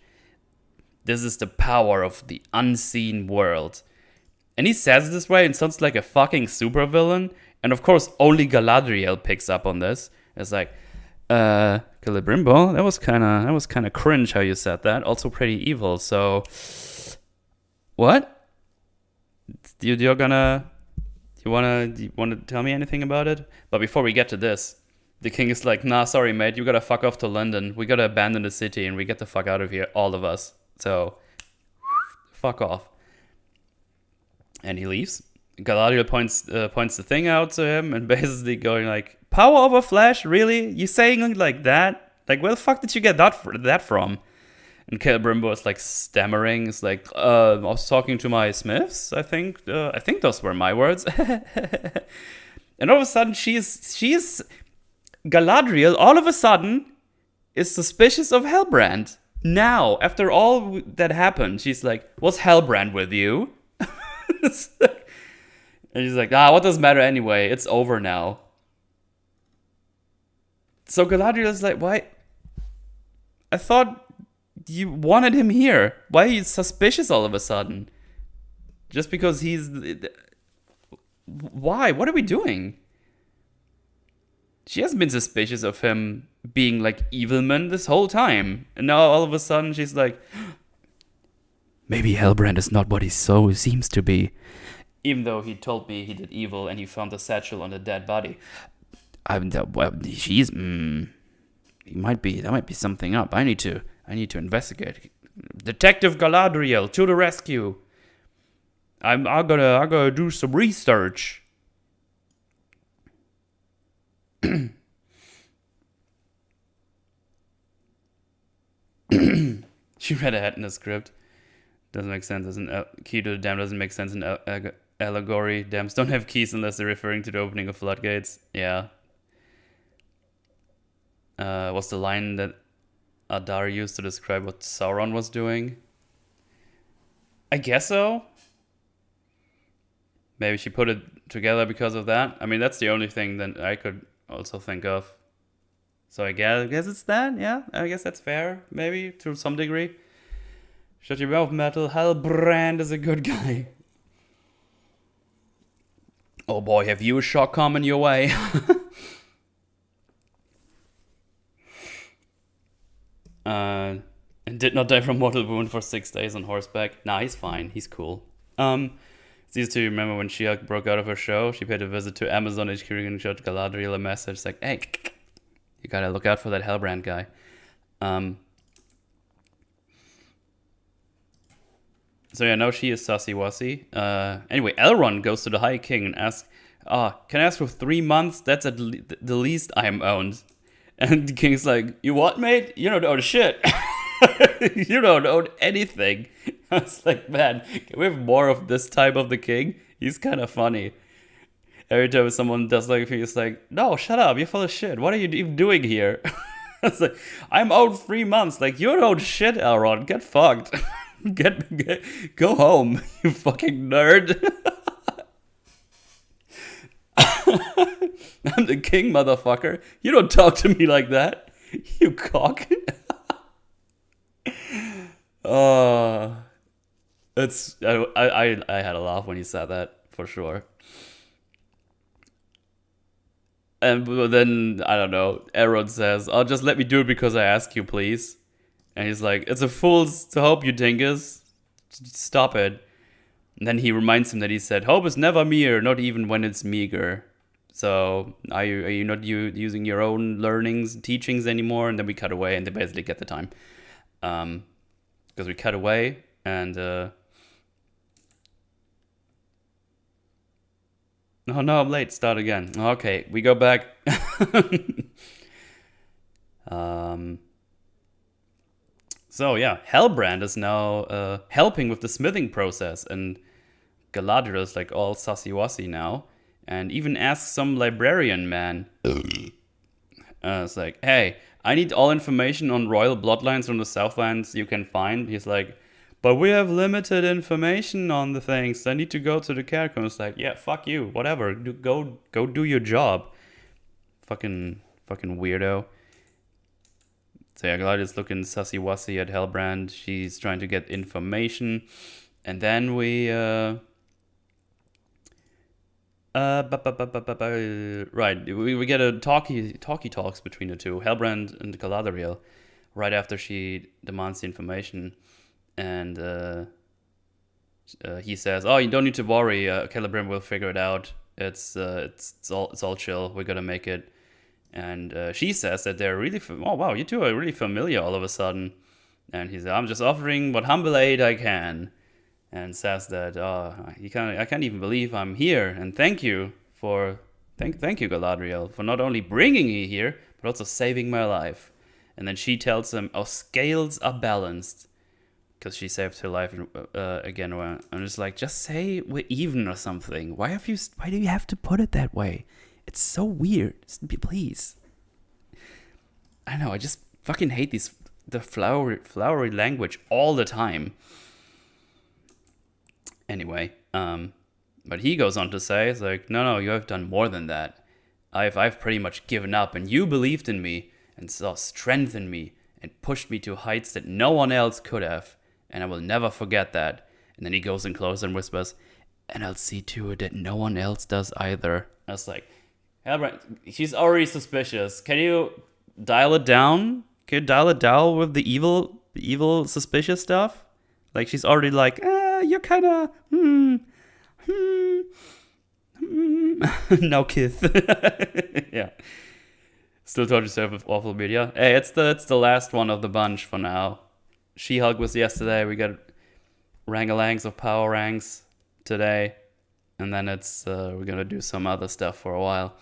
This is the power of the unseen world. And he says it this way and sounds like a fucking supervillain. And of course, only Galadriel picks up on this. It's like, Celebrimbor, that was kind of cringe how you said that. Also pretty evil. So, what? Do you want to tell me anything about it? But before we get to this, the king is like, nah, sorry, mate. You gotta fuck off to London. We gotta abandon the city and we get the fuck out of here, all of us. So, fuck off. And he leaves. Galadriel points the thing out to him and basically going like, power over flesh? Really? You saying it like that? Like, where the fuck did you get that from? And Celebrimbor is like stammering. It's like, I was talking to my smiths, I think those were my words. And all of a sudden, she is Galadriel, all of a sudden, is suspicious of Hellbrand. Now, after all that happened, she's like, was Hellbrand with you? And he's like, what does matter anyway? It's over now. So Galadriel is like, why? I thought you wanted him here. Why are you suspicious all of a sudden? Just because he's... Why? What are we doing? She hasn't been suspicious of him being like Evilman this whole time. And now all of a sudden she's like, maybe Hellbrand is not what he so seems to be. Even though he told me he did evil and he found a satchel on a dead body. There might be something up. I need to investigate. Detective Galadriel to the rescue. I'm gonna do some research. She read ahead in the script. Doesn't make sense. Key to the dam doesn't make sense in allegory. Dams don't have keys unless they're referring to the opening of floodgates. Yeah. What's the line that Adar used to describe what Sauron was doing? I guess so. Maybe she put it together because of that. I mean, that's the only thing that I could also think of. So I guess it's that. Yeah, I guess that's fair. Maybe to some degree. Shut your mouth, Metal. Hellbrand is a good guy. Oh boy, have you a shock coming your way? And did not die from mortal wound for 6 days on horseback. Nah, he's fine. He's cool. These two remember when She-Hulk broke out of her show? She paid a visit to Amazon HQ and showed Galadriel a message. It's like, hey, you gotta look out for that Hellbrand guy. So yeah, now she is sussy-wussy. Anyway, Elrond goes to the High King and asks, can I ask for 3 months? That's at the least I am owned. And the king's like, you what, mate? You don't own shit. You don't own anything. I was like, man, can we have more of this type of the king? He's kind of funny. Every time someone does like, he's like, no, shut up, you're full of shit. What are you even doing here? It's like, I'm owed 3 months. Like, you don't own shit, Elrond. Get fucked. Go home, you fucking nerd. I'm the king, motherfucker. You don't talk to me like that, you cock. It's I had a laugh when he said that, for sure. And then, I don't know, Elrond says, just let me do it because I ask you, please. And he's like, it's a fool's hope, you dingus. Stop it. And then he reminds him that he said, hope is never mere, not even when it's meager. So, are you not using your own learnings, teachings anymore? And then we cut away, and they basically get the time. Because we cut away, and... Oh no, I'm late. Start again. Okay, we go back. So yeah, Hellbrand is now helping with the smithing process, and Galadriel is like all sussy-wussy now, and even asks some librarian man. It's like, hey, I need all information on royal bloodlines from the Southlands you can find. He's like, but we have limited information on the things. I need to go to the catacombs. It's like, yeah, fuck you, whatever. Go do your job. Fucking weirdo. So yeah, Galadriel's looking sussy-wussy at Hellbrand. She's trying to get information. And then we... Right, we get a talkie talks between the two, Hellbrand and Galadriel, right after she demands the information. And he says, oh, you don't need to worry, Celebrimbor will figure it out. It's all chill, we're gonna make it. And she says that they're really, oh wow, you two are really familiar all of a sudden. And he says, I'm just offering what humble aid I can. And says that, I can't even believe I'm here. And thank you, Galadriel, for not only bringing me here, but also saving my life. And then she tells him, our scales are balanced. Because she saved her life again. I'm just like, just say we're even or something. Why do you have to put it that way? It's so weird. Please. I know, I just fucking hate the flowery language all the time. Anyway, but he goes on to say, it's like, no, you have done more than that. I've pretty much given up, and you believed in me, and saw strength in me, and pushed me to heights that no one else could have, and I will never forget that. And then he goes in closer and whispers, and I'll see to it that no one else does either. I was like, Hellbrand, she's already suspicious. Can you dial it down? Can you dial it down with the evil suspicious stuff? Like, she's already like, you're kind of, no kiss. Yeah. Still told yourself with awful media. Hey, it's the last one of the bunch for now. She-Hulk was yesterday. We got Rings of Power Ranks today. And then it's we're gonna do some other stuff for a while.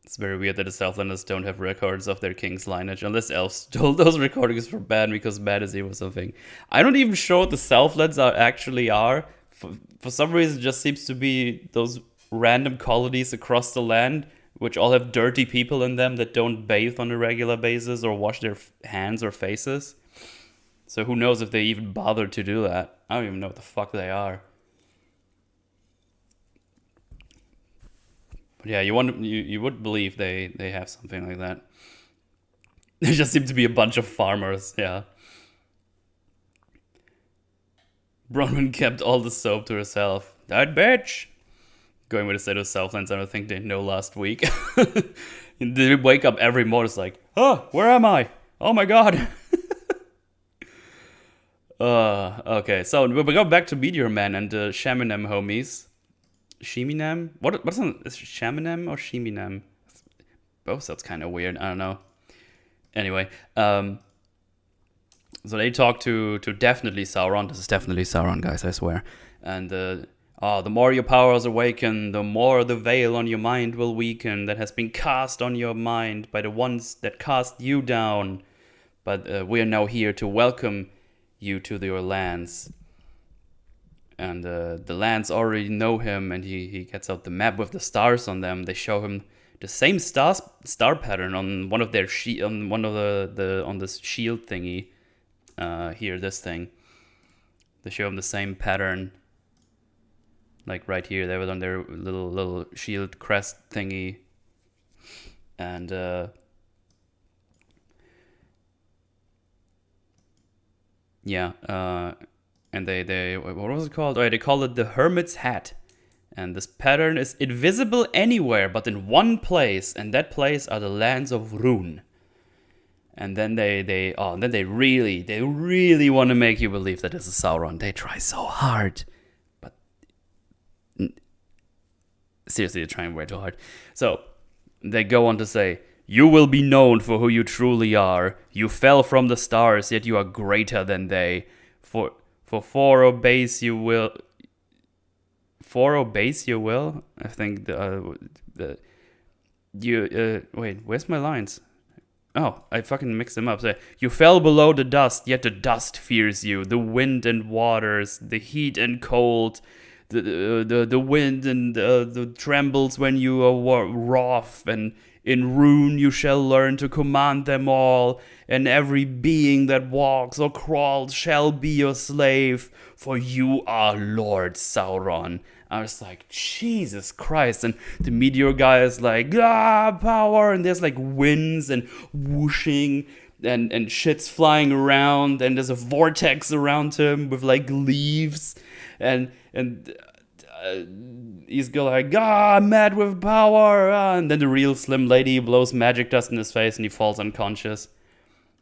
It's very weird that the Southlanders don't have records of their king's lineage, unless elves stole those recordings from Ban because Ban is evil or something. I'm not even sure what the Southlands actually are. For some reason, it just seems to be those random colonies across the land, which all have dirty people in them that don't bathe on a regular basis or wash their hands or faces. So who knows if they even bother to do that. I don't even know what the fuck they are. But yeah, you would believe they have something like that. There just seem to be a bunch of farmers, yeah. Bronwyn kept all the soap to herself. That bitch! Going with the state of Southlands, I don't think they know last week. They wake up every morning, it's like, oh, where am I? Oh my god! Okay, so we go back to Meteor Man and the Shamanam homies. Shiminam? What's on? Is it Shamanam or Shiminam? Both sounds kind of weird. I don't know. Anyway, so they talk to definitely Sauron. This is definitely Sauron, guys, I swear. And the more your powers awaken, the more the veil on your mind will weaken that has been cast on your mind by the ones that cast you down. But we are now here to welcome you to your lands. And the lands already know him, and he gets out the map with the stars on them. They show him the same star pattern on one of their on this shield thingy. Here, this thing. They show him the same pattern. Like right here, they were on their little shield crest thingy. And and they what was it called? Oh, yeah, they call it the Hermit's Hat. And this pattern is invisible anywhere but in one place, and that place are the lands of Rune. And then they really want to make you believe that this is Sauron. They try so hard, but seriously, they're trying way too hard. So they go on to say, "You will be known for who you truly are. You fell from the stars, yet you are greater than they. For obeys you will." For obeys you will. I think wait. Where's my lines? Oh, I fucking mixed them up. So, you fell below the dust, yet the dust fears you. The wind and waters, the heat and cold, the wind and the trembles when you are wroth, and in Rune you shall learn to command them all, and every being that walks or crawls shall be your slave, for you are Lord Sauron. I was like, Jesus Christ. And the meteor guy is like, power. And there's like winds and whooshing and shit's flying around. And there's a vortex around him with like leaves. And he's going like, I'm mad with power. And then the real slim lady blows magic dust in his face and he falls unconscious.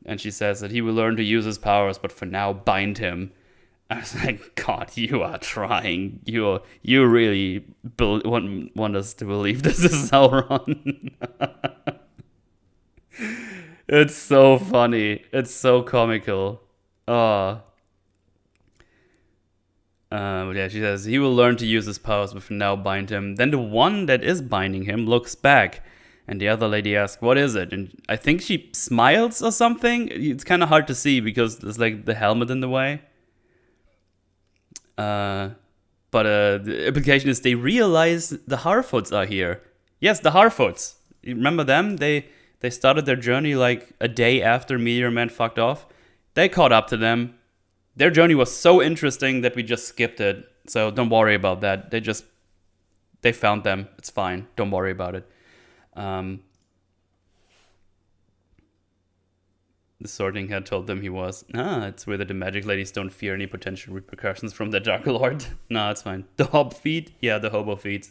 And she says that he will learn to use his powers, but for now, bind him. I was like, God, you are trying. You really want us to believe this is Sauron. It's so funny. It's so comical. Yeah, she says, he will learn to use his powers, but for now, bind him. Then the one that is binding him looks back. And the other lady asks, what is it? And I think she smiles or something. It's kind of hard to see because there's like the helmet in the way. But the implication is they realize the Harfoots are here. Yes, the Harfoots. You remember them? They started their journey like a day after Meteor Man fucked off. They caught up to them. Their journey was so interesting that we just skipped it. So don't worry about that. They found them. It's fine. Don't worry about it. The Sorting Hat told them he was. It's whether the magic ladies don't fear any potential repercussions from the Dark Lord. No, it's fine. The hob feet? Yeah, the hobo feet.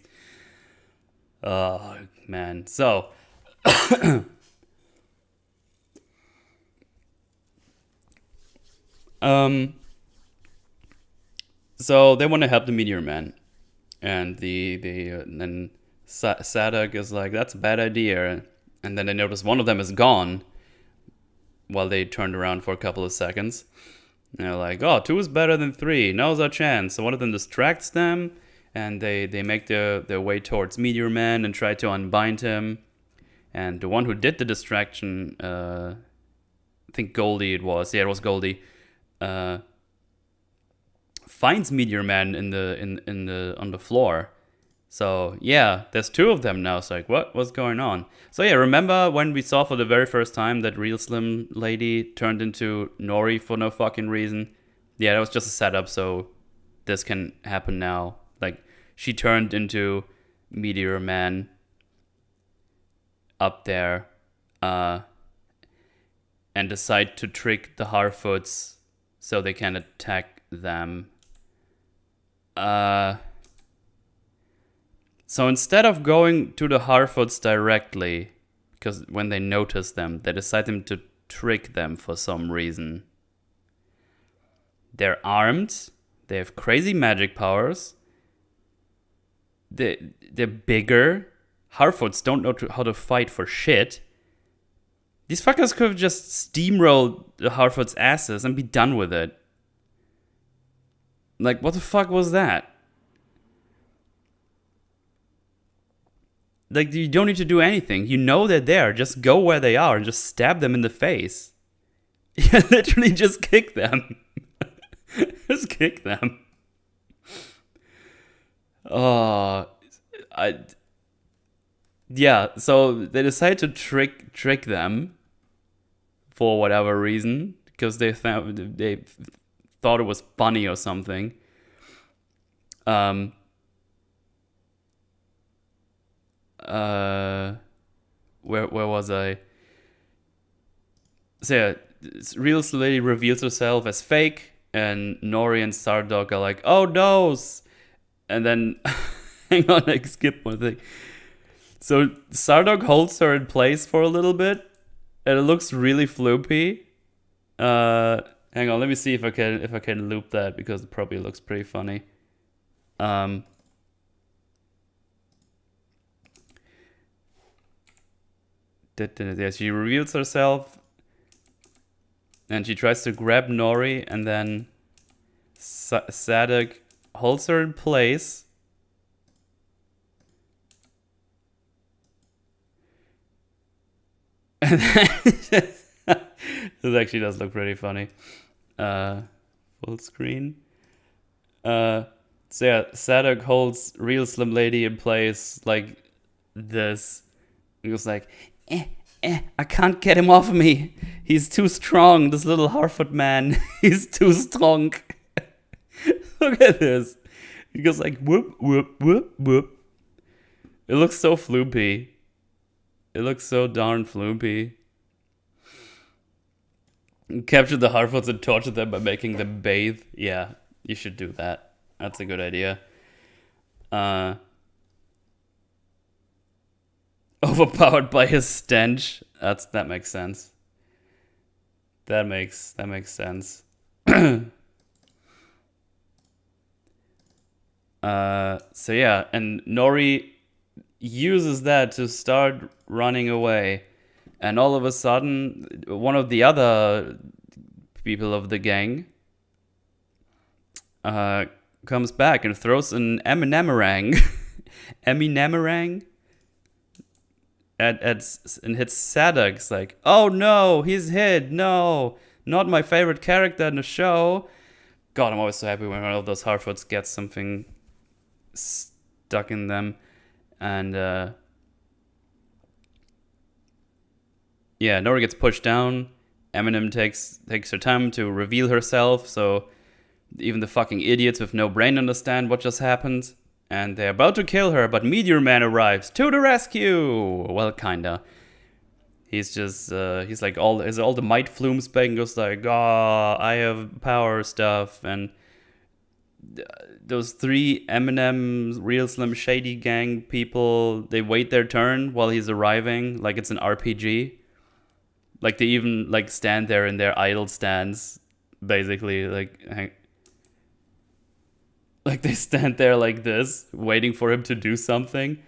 Oh, man. So. So they want to help the Meteor Man. And then Sadak is like, that's a bad idea. And then they notice one of them is gone. While they turned around for a couple of seconds. And they're like, 2 is better than 3. Now's our chance. So one of them distracts them. And they make their way towards Meteor Man and try to unbind him. And the one who did the distraction, I think Goldie it was. Yeah, it was Goldie. Finds Meteor Man on the floor. So yeah, there's 2 of them now. It's like, what's going on? So yeah, remember when we saw for the very first time that real slim lady turned into Nori for no fucking reason? Yeah, that was just a setup, so this can happen now. Like, she turned into Meteor Man up there, and decide to trick the Harfoots so they can attack them. So instead of going to the Harfoots directly, because when they notice them, they decide to trick them for some reason. They're armed. They have crazy magic powers. They're bigger. Harfoots don't know how to fight for shit. These fuckers could have just steamrolled the Harfoots' asses and be done with it. Like, what the fuck was that? Like, you don't need to do anything. You know they're there. Just go where they are and just stab them in the face. Yeah, literally just kick them. Just kick them. Yeah, so they decide to trick them for whatever reason, because they thought it was funny or something. Where was I? So yeah, real lady reveals herself as fake, and Nori and Sardog are like, "Oh no!" And then, hang on, I skipped one thing. So Sardog holds her in place for a little bit, and it looks really floopy. Hang on, let me see if I can loop that, because it probably looks pretty funny. Yeah, she reveals herself, and she tries to grab Nori, and then Sardog holds her in place. And then this actually does look pretty funny. Full screen. So yeah, Sardog holds real Slim Lady in place like this. He was like, I can't get him off of me. He's too strong, this little Harfoot man. He's too strong. Look at this. He goes like, whoop, whoop, whoop, whoop. It looks so floopy. It looks so darn floopy. Capture the Harfoots and torture them by making them bathe. Yeah, you should do that. That's a good idea. Overpowered by his stench. That makes sense. That makes sense. So yeah, and Nori uses that to start running away, and all of a sudden one of the other people of the gang comes back and throws an Eminemerang Eminemerang and hits Sardog's like, oh no, he's hit, no, not my favorite character in the show. God, I'm always so happy when one of those Harfoots gets something stuck in them. And yeah, Nori gets pushed down. Eminem takes her time to reveal herself, so even the fucking idiots with no brain understand what just happened. And they're about to kill her, but Meteor Man arrives to the rescue. Well, kinda. He's just he's like all the might flumes back and goes like, I have power stuff. And those three Eminem Real Slim Shady gang people, they wait their turn while he's arriving, like it's an RPG. Like they even like stand there in their idle stands, basically, like they stand there like this, waiting for him to do something.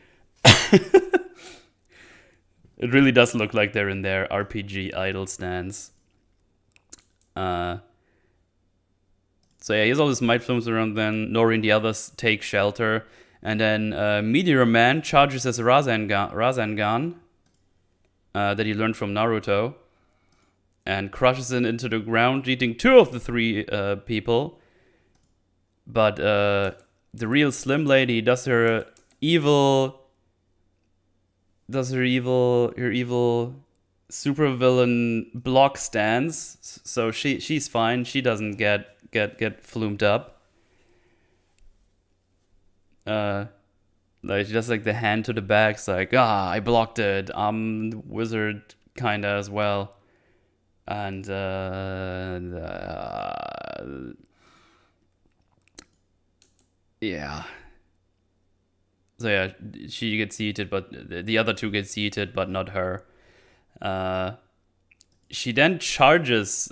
It really does look like they're in their RPG idle stands. So yeah, he has all this might flumes around. Then Nori and the others take shelter, and then Meteor Man charges his Rasengan that he learned from Naruto, and crushes it into the ground, eating two of the three people. But the real Slim Lady does her evil supervillain block stance, so she's fine. She doesn't get flumed up. Like she does like the hand to the back. It's like, I blocked it. I'm wizard kinda as well. And yeah. So yeah, she gets eaten, but the other two get eaten, but not her. She then charges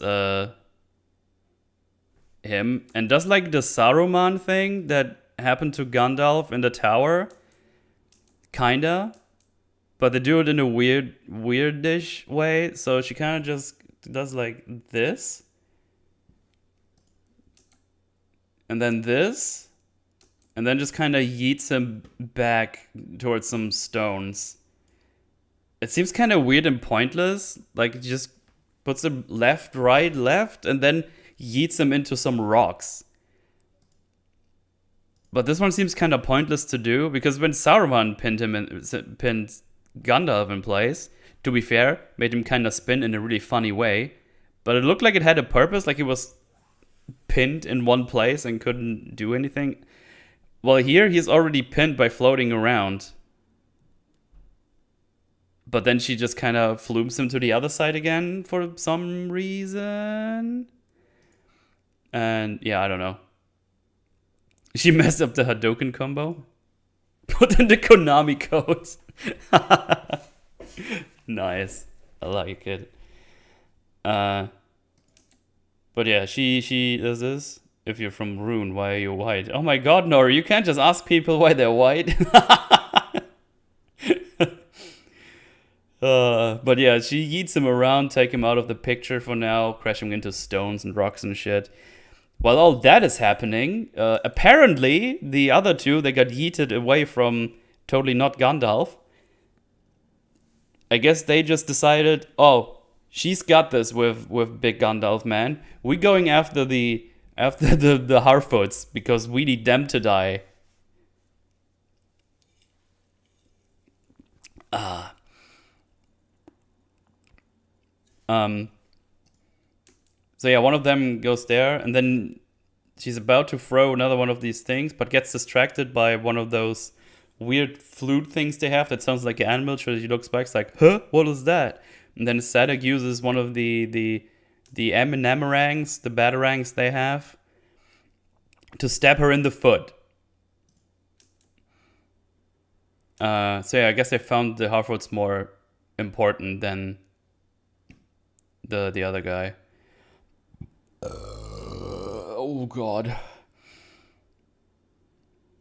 him and does like the Saruman thing that happened to Gandalf in the tower. Kinda. But they do it in a weirdish way. So she kind of just does like this. And then this. And then just kind of yeets him back towards some stones. It seems kind of weird and pointless. Like, just puts him left, right, left, and then yeets him into some rocks. But this one seems kind of pointless to do, because when Sauron pinned Gandalf in place, to be fair, made him kind of spin in a really funny way. But it looked like it had a purpose, like he was pinned in one place and couldn't do anything. Well, here he's already pinned by floating around. But then she just kind of floops him to the other side again for some reason. And yeah, I don't know. She messed up the Hadouken combo. Put in the Konami code. Nice. I like it. But yeah, she does this. If you're from Rune, why are you white? Oh my god, Nori, you can't just ask people why they're white. But yeah, she yeets him around, take him out of the picture for now, crash him into stones and rocks and shit. While all that is happening, apparently the other two, they got yeeted away from totally not Gandalf. I guess they just decided, oh, she's got this with big Gandalf, man. We're going after the Harfoots because we need them to die. So yeah, one of them goes there, and then she's about to throw another one of these things, but gets distracted by one of those weird flute things they have that sounds like an animal. So she looks back, it's like, huh, what is that? And then Sadek uses one of the Emerangs, the batarangs they have, to stab her in the foot. So yeah, I guess they found the Harfoots more important than the other guy. Oh god.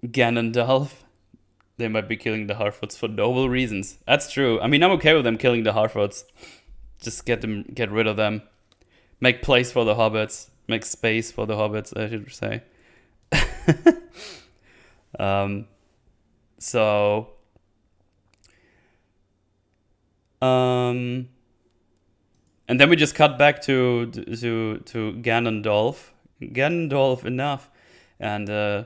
Ganondorf. They might be killing the Harfoots for noble reasons. That's true. I mean, I'm okay with them killing the Harfoots. Just get rid of them. Make place for the hobbits. Make space for the hobbits, I should say. And then we just cut back to Ganondorf. Ganondorf enough. And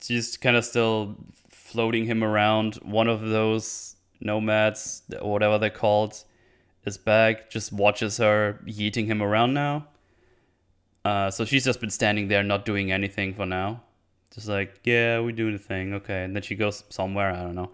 she's kind of still floating him around. One of those nomads, or whatever they're called, is back. Just watches her yeeting him around now. So she's just been standing there not doing anything for now. Just like, yeah, we're doing the thing. Okay. And then she goes somewhere. I don't know.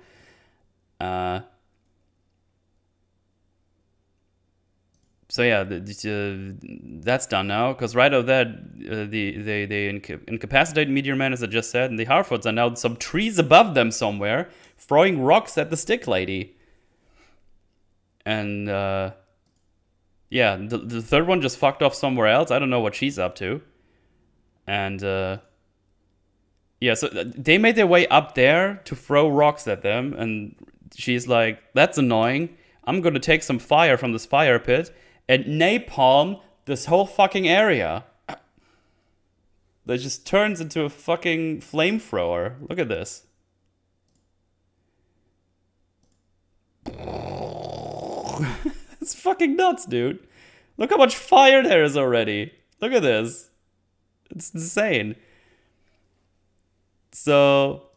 So yeah, that's done now. Because right of that, they incapacitate Meteor Man, as I just said, and the Harfoots are now some trees above them somewhere, throwing rocks at the stick lady. And yeah, the third one just fucked off somewhere else. I don't know what she's up to. And yeah, so they made their way up there to throw rocks at them, and she's like, "That's annoying. I'm gonna take some fire from this fire pit and napalm this whole fucking area." That just turns into a fucking flamethrower. Look at this. It's fucking nuts, dude. Look how much fire there is already. Look at this. It's insane. So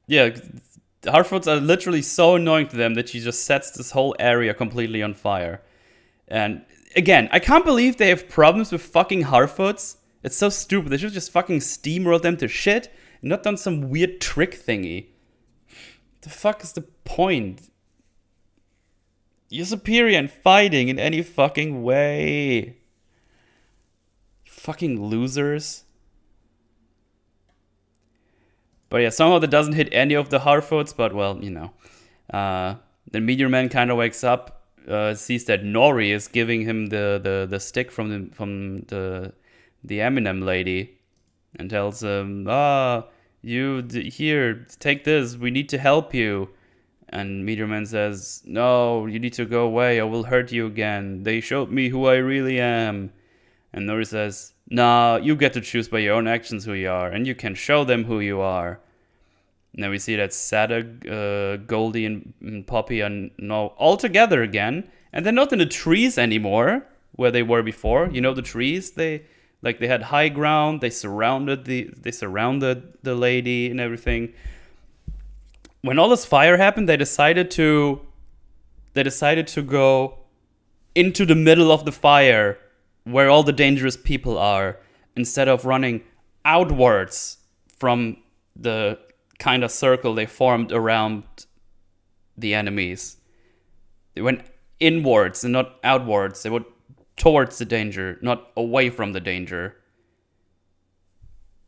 yeah, the Harfoots are literally so annoying to them that she just sets this whole area completely on fire. And again, I can't believe they have problems with fucking Harfoots. It's so stupid. They should just fucking steamroll them to shit and not done some weird trick thingy. The fuck is the point? You're superior in fighting in any fucking way. Fucking losers. But yeah, somehow that doesn't hit any of the Harfoots, but well, you know. Then Meteor Man kind of wakes up, sees that Nori is giving him the stick from the Eminem lady, and tells him, here, take this. We need to help you. And Meteor Man says, no, you need to go away. I will hurt you again. They showed me who I really am. And Nori says, nah, you get to choose by your own actions who you are, and you can show them who you are. And then we see that Sada, Goldie, and Poppy are now all together again, and they're not in the trees anymore where they were before. You know, the trees, they had high ground. They surrounded the lady and everything. When all this fire happened, they decided to go into the middle of the fire where all the dangerous people are, instead of running outwards from the kind of circle they formed around the enemies. They went inwards and not outwards. They went towards the danger, not away from the danger.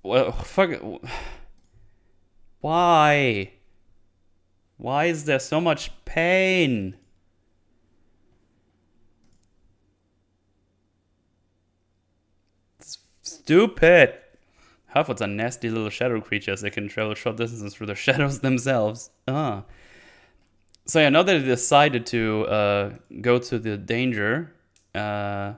Well, fuck it. Why? Why is there so much pain? It's stupid. Harfoots are nasty little shadow creatures. They can travel short distances through the shadows themselves. So yeah, now that they decided to go to the danger, the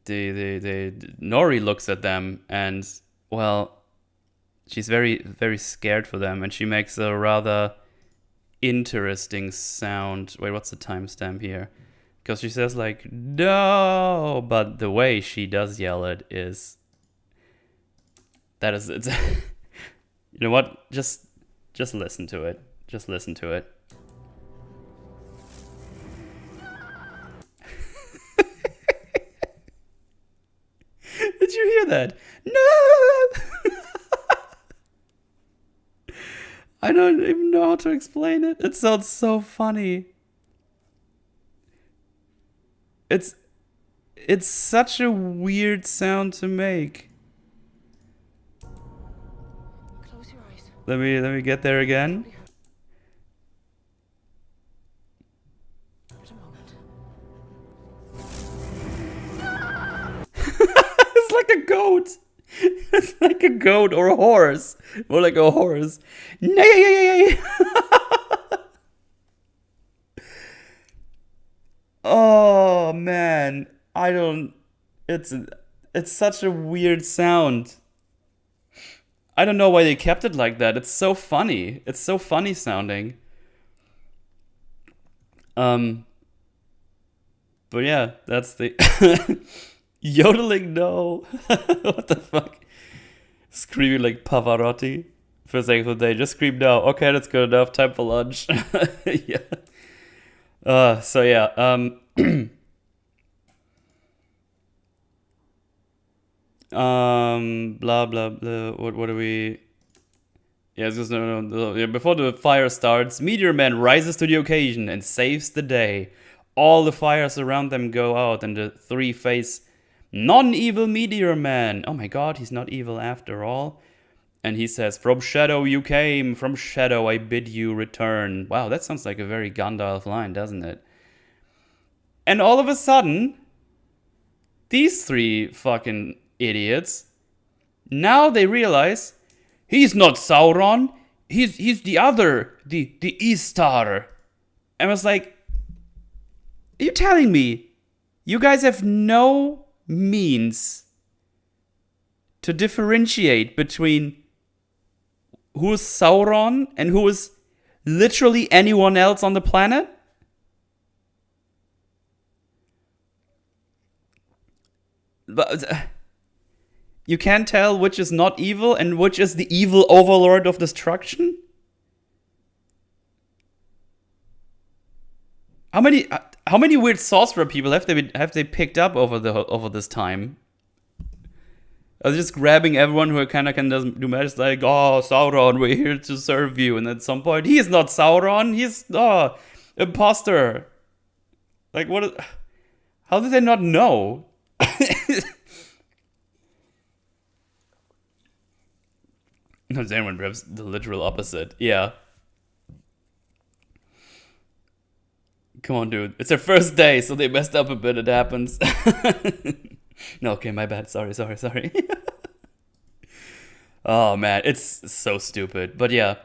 Nori looks at them and, well, she's very, very scared for them, and she makes a rather interesting sound. Wait, what's the timestamp here? Because she says, like, no, but the way she does yell it is... it's you know what? Just listen to it. Just listen to it. Did you hear that? No! I don't even know how to explain it. It sounds so funny. It's such a weird sound to make. Close your eyes. Let me get there again. Wait a moment. It's like a goat. It's like a goat or a horse. More like a horse. Nay. Oh man, it's such a weird sound. I don't know why they kept it like that. It's so funny. It's so funny sounding. But yeah, that's the yodeling. No, what the fuck? Screaming like Pavarotti. First thing of the day, just scream now. Okay, that's good enough. Time for lunch. Yeah. So yeah, blah blah blah. What do we? Yeah, it's just no. Yeah, before the fire starts, Meteor Man rises to the occasion and saves the day. All the fires around them go out, and the three face non-evil Meteor Man. Oh my God, he's not evil after all. And he says, "From shadow you came, from shadow I bid you return." Wow, that sounds like a very Gandalf line, doesn't it? And all of a sudden, these three fucking idiots, now they realize he's not Sauron, he's the other, the Istar. And I was like, are you telling me you guys have no means to differentiate between who is Sauron and who is literally anyone else on the planet? But you can't tell which is not evil and which is the evil overlord of destruction? How many weird sorcerer people have they picked up over this time? I was just grabbing everyone who kind of can do magic, like, oh, Sauron, we're here to serve you. And at some point, he is not Sauron, he's, imposter. Like, what? How did they not know? No, Xenomorph perhaps the literal opposite. Yeah. Come on, dude. It's their first day, so they messed up a bit. It happens. No, okay, my bad. Sorry. Oh, man. It's so stupid. But yeah.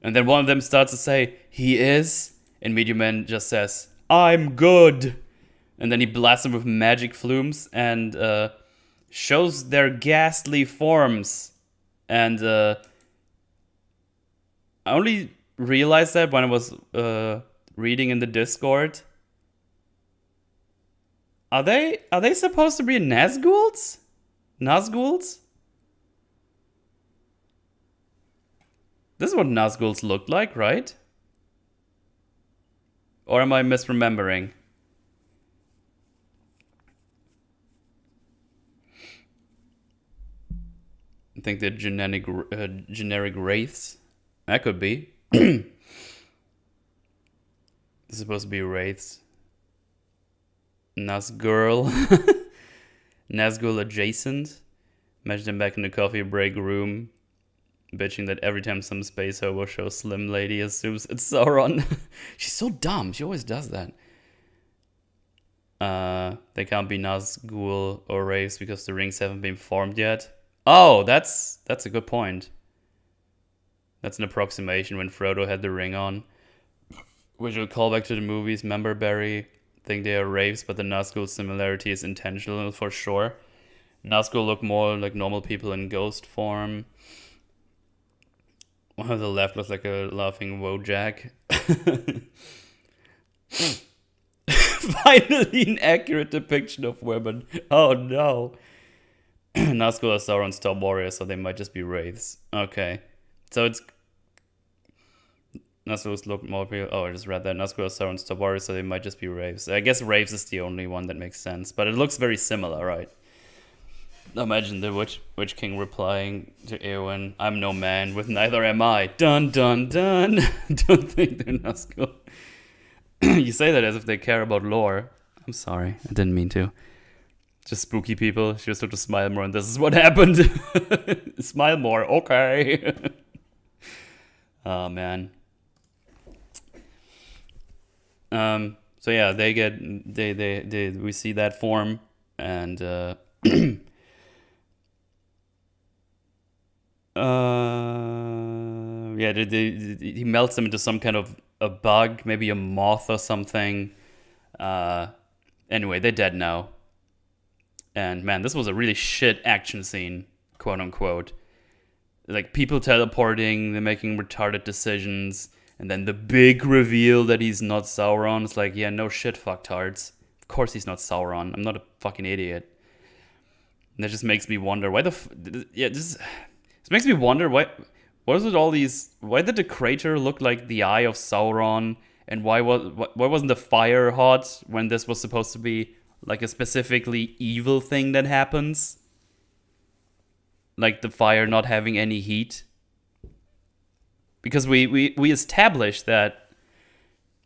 And then one of them starts to say, he is. And Meteor Man just says, I'm good. And then he blasts them with magic flumes and shows their ghastly forms. And I only realized that when I was reading in the Discord. Are they supposed to be Nazguls? Nazguls? This is what Nazguls looked like, right? Or am I misremembering? I think they're generic wraiths. That could be. It's supposed to be wraiths. Nazgul. Nazgul adjacent. Imagine them back in the coffee break room, bitching that every time some space hobo shows Slim Lady assumes it's Sauron. She's so dumb. She always does that. They can't be Nazgul or wraiths because the rings haven't been formed yet. Oh, that's a good point. That's an approximation when Frodo had the ring on. Which will call back to the movies. Remember, Barry? Think they are wraiths, but the Nazgul similarity is intentional for sure. Nazgul look more like normal people in ghost form. One on the left looks like a laughing Wojak. Finally, an accurate depiction of women. Oh no. Nazgul are Sauron's top warriors, so they might just be wraiths. Okay. So it's... Nazgul's look more real. Oh, I just read that. Nazgul are Sauron's top warriors, so they might just be wraiths. I guess wraiths is the only one that makes sense. But it looks very similar, right? Imagine the Witch King replying to Eowyn, I'm no man, with neither am I. Dun dun dun. Don't think they're Nazgul. You say that as if they care about lore. I'm sorry, I didn't mean to. Just spooky people. She was told to smile more, and this is what happened. Smile more, okay. Oh man. So yeah, they get we see that form, and yeah, he melts them into some kind of a bug, maybe a moth or something. Anyway, they're dead now. And man, this was a really shit action scene, quote unquote. Like people teleporting, they're making retarded decisions, and then the big reveal that he's not Sauron. It's like, yeah, no shit, fucktards. Of course he's not Sauron. I'm not a fucking idiot. And that just makes me wonder why this makes me wonder why did the crater look like the eye of Sauron, and why wasn't the fire hot when this was supposed to be like a specifically evil thing that happens? Like the fire not having any heat. Because we established that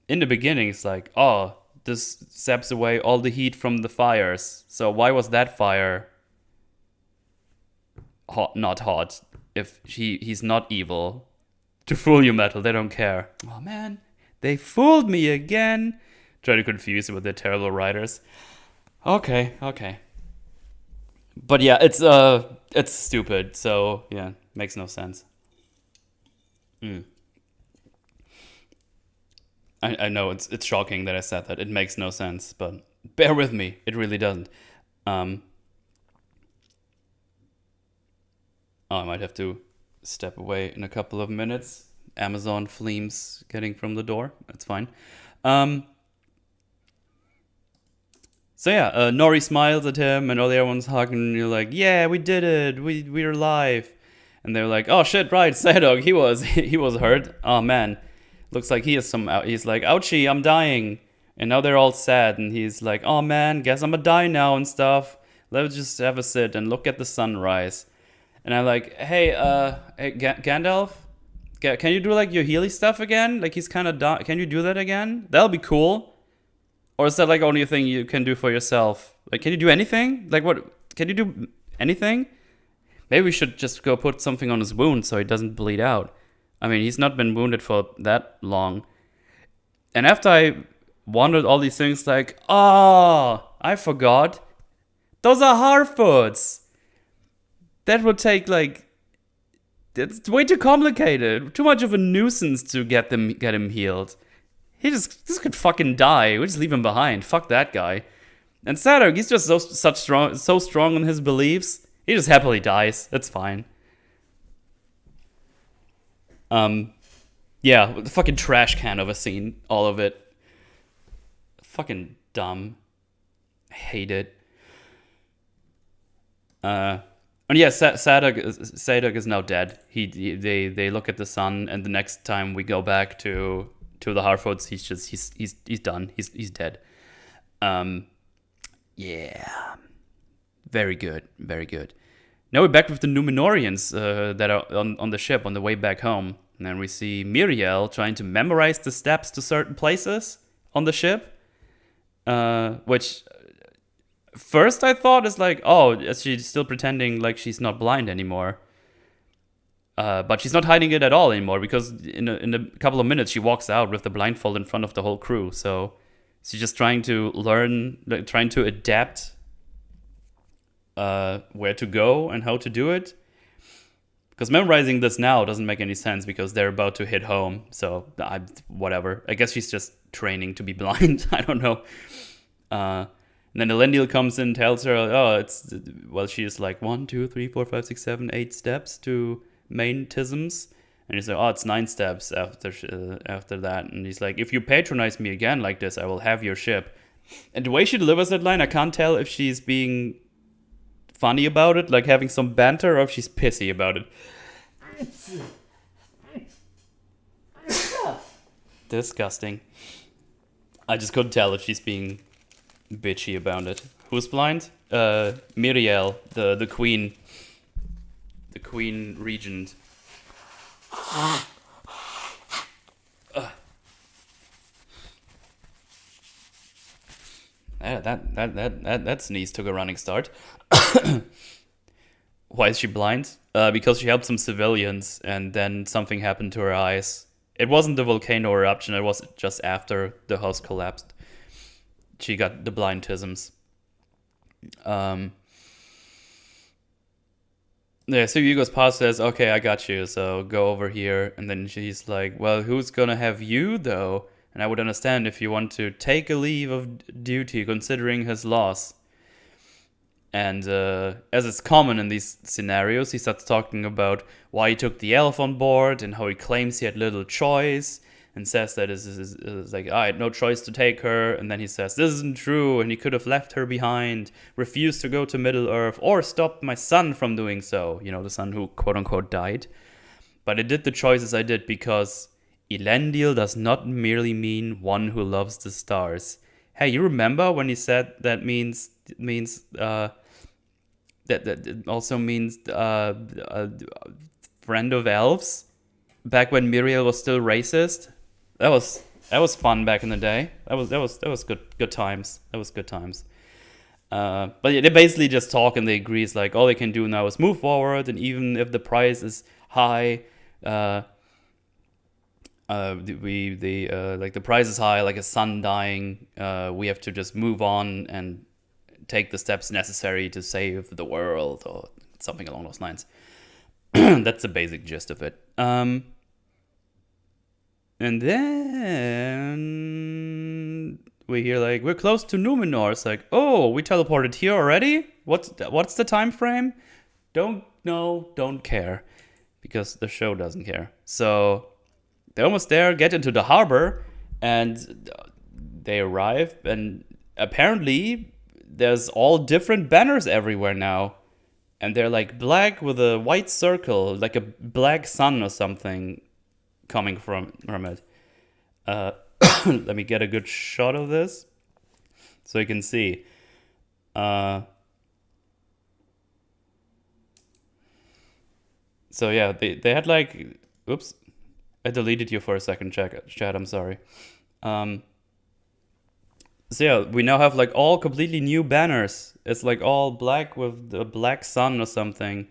in the beginning, it's like, oh, this saps away all the heat from the fires. So why was that fire not hot if he's not evil? To fool you, Metal, they don't care. Oh man, they fooled me again. Try to confuse you with their terrible writers. Okay. But yeah, it's stupid, so yeah, makes no sense. I know it's shocking that I said that. It makes no sense, but bear with me. It really doesn't. I might have to step away in a couple of minutes. Amazon fleems getting from the door. That's fine. So yeah, Nori smiles at him, and all the other ones hugging. And you're like, yeah, we did it. We're alive. And they're like, oh shit, right, Sadog, he was hurt. Oh man, looks like he is he's like, ouchie, I'm dying. And now they're all sad, and he's like, oh man, guess I'm gonna die now and stuff. Let's just have a sit and look at the sunrise. And I'm like, hey, Gandalf, can you do like your Healy stuff again? Like he's kind of dying. Can you do that again? That'll be cool. Or is that like only a thing you can do for yourself? Like, can you do anything? Like what? Can you do anything? Maybe we should just go put something on his wound so he doesn't bleed out. I mean, he's not been wounded for that long. And after I wondered all these things like, oh, I forgot. Those are Harfoots. That would take like, it's way too complicated. Too much of a nuisance to get him healed. This could fucking die. We just leave him behind. Fuck that guy. And Sadok, he's just so strong in his beliefs. He just happily dies. It's fine. Yeah, the fucking trash can of a scene. All of it. Fucking dumb. I hate it. And yeah, Sadok is now dead. They look at the sun, and the next time we go back to the Harfoots, he's done. He's dead. Yeah. Very good. Very good. Now we're back with the Numenorians that are on the ship on the way back home. And then we see Miriel trying to memorize the steps to certain places on the ship. Which first I thought is like, oh, is she still pretending like she's not blind anymore? But she's not hiding it at all anymore, because in a couple of minutes she walks out with the blindfold in front of the whole crew. So she's just trying to learn, trying to adapt where to go and how to do it. Because memorizing this now doesn't make any sense, because they're about to hit home. So whatever. I guess she's just training to be blind. I don't know. And then Elendil comes in and tells her, oh, she's like 1, 2, 3, 4, 5, 6, 7, 8 steps to main tisms. And he's like, oh, it's 9 steps after that. And he's like, if you patronize me again like this, I will have your ship. And the way she delivers that line, I can't tell if she's being funny about it, like having some banter, or if she's pissy about it. Disgusting. I just couldn't tell if she's being bitchy about it. Who's blind? Miriel, the queen. The queen regent. That sneeze took a running start. Why is she blind? Because she helped some civilians, and then something happened to her eyes. It wasn't the volcano eruption, it was just after the house collapsed. She got the blindisms. Yeah, so Hugo's past says, okay, I got you, so go over here. And then she's like, well, who's gonna have you, though? And I would understand if you want to take a leave of duty, considering his loss. And as is common in these scenarios, he starts talking about why he took the elf on board and how he claims he had little choice, and says that is like, I had no choice to take her. And then he says, this isn't true, and he could have left her behind, refused to go to Middle-earth, or stopped my son from doing so. You know, the son who quote-unquote died. But I did the choices I did because Elendil does not merely mean one who loves the stars. Hey, you remember when he said that means that it also means friend of elves? Back when Miriel was still racist? That was fun back in the day. That was good times. That was good times. But yeah, they basically just talk, and they agree. It's like all they can do now is move forward, and even if the price is high, like the price is high, like a son dying, we have to just move on and take the steps necessary to save the world, or something along those lines. That's the basic gist of it. And then we hear like, we're close to Numenor. It's like, oh, we teleported here already? What's the time frame? Don't know, don't care, because the show doesn't care. So they're almost there, get into the harbor, and they arrive, and apparently there's all different banners everywhere now. And they're like black with a white circle, like a black sun or something coming from it. Let me get a good shot of this so you can see. So yeah, they had like, oops, I deleted you for a second, chat, I'm sorry. So yeah, we now have like all completely new banners. It's like all black with a black sun or something.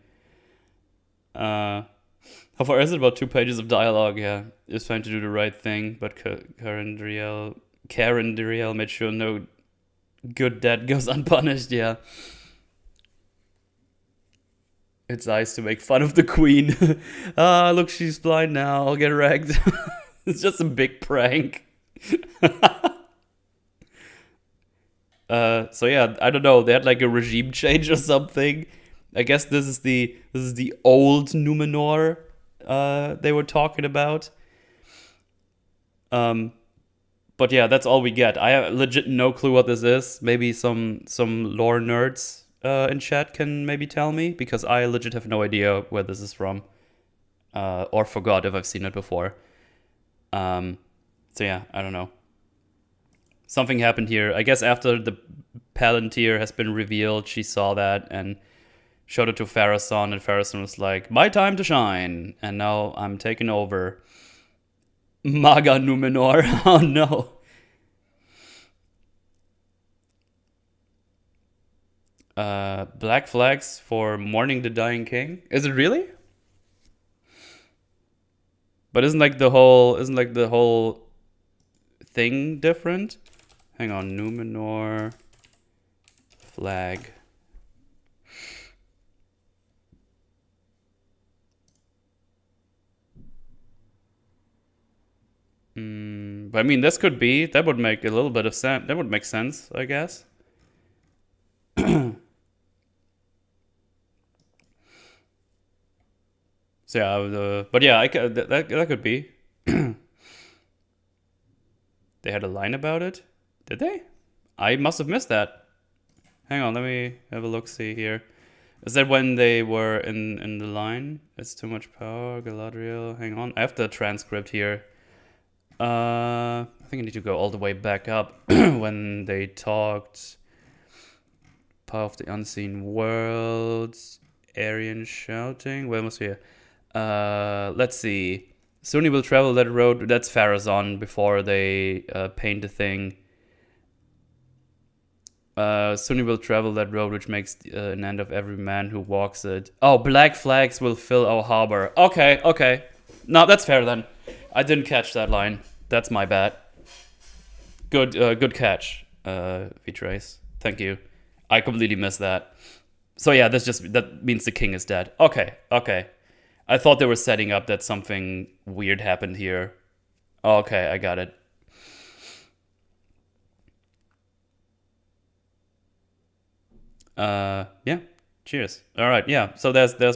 How far is it? About 2 pages of dialogue, yeah. It's trying to do the right thing, but Carindriel Karen Duriel made sure no good deed goes unpunished, yeah. It's nice to make fun of the queen. Ah, look, she's blind now. I'll get wrecked. It's just a big prank. So yeah, I don't know. They had like a regime change or something. I guess this is the old Numenor they were talking about. But yeah, that's all we get. I have legit no clue what this is. Maybe some lore nerds in chat can maybe tell me, because I legit have no idea where this is from, or forgot if I've seen it before. So yeah, I don't know. Something happened here. I guess after the Palantir has been revealed, she saw that and showed it to Pharazôn, and Pharazôn was like, "My time to shine," and now I'm taking over. Maga Numenor. Oh no. Black flags for mourning the dying king. Is it really? But isn't the whole thing different? Hang on, Numenor flag. But I mean, that would make a little bit of sense. That would make sense, I guess. So yeah, but yeah, that could be. They had a line about it? Did they? I must have missed that. Hang on, let me have a look-see here. Is that when they were in the line? It's too much power, Galadriel. Hang on, I have the transcript here. I think I need to go all the way back up when they talked. Power of the unseen worlds. Aryan shouting. Where was here? Let's see. Soon he will travel that road. That's Pharazôn before they paint the thing. Soon he will travel that road which makes an end of every man who walks it. Oh, black flags will fill our harbor. Okay. No, that's fair then. I didn't catch that line. That's my bad. Good catch, V-Trace. Thank you. I completely missed that. So yeah, that means the king is dead. Okay. I thought they were setting up that something weird happened here. Okay, I got it. Yeah. Cheers. All right. Yeah. So there's the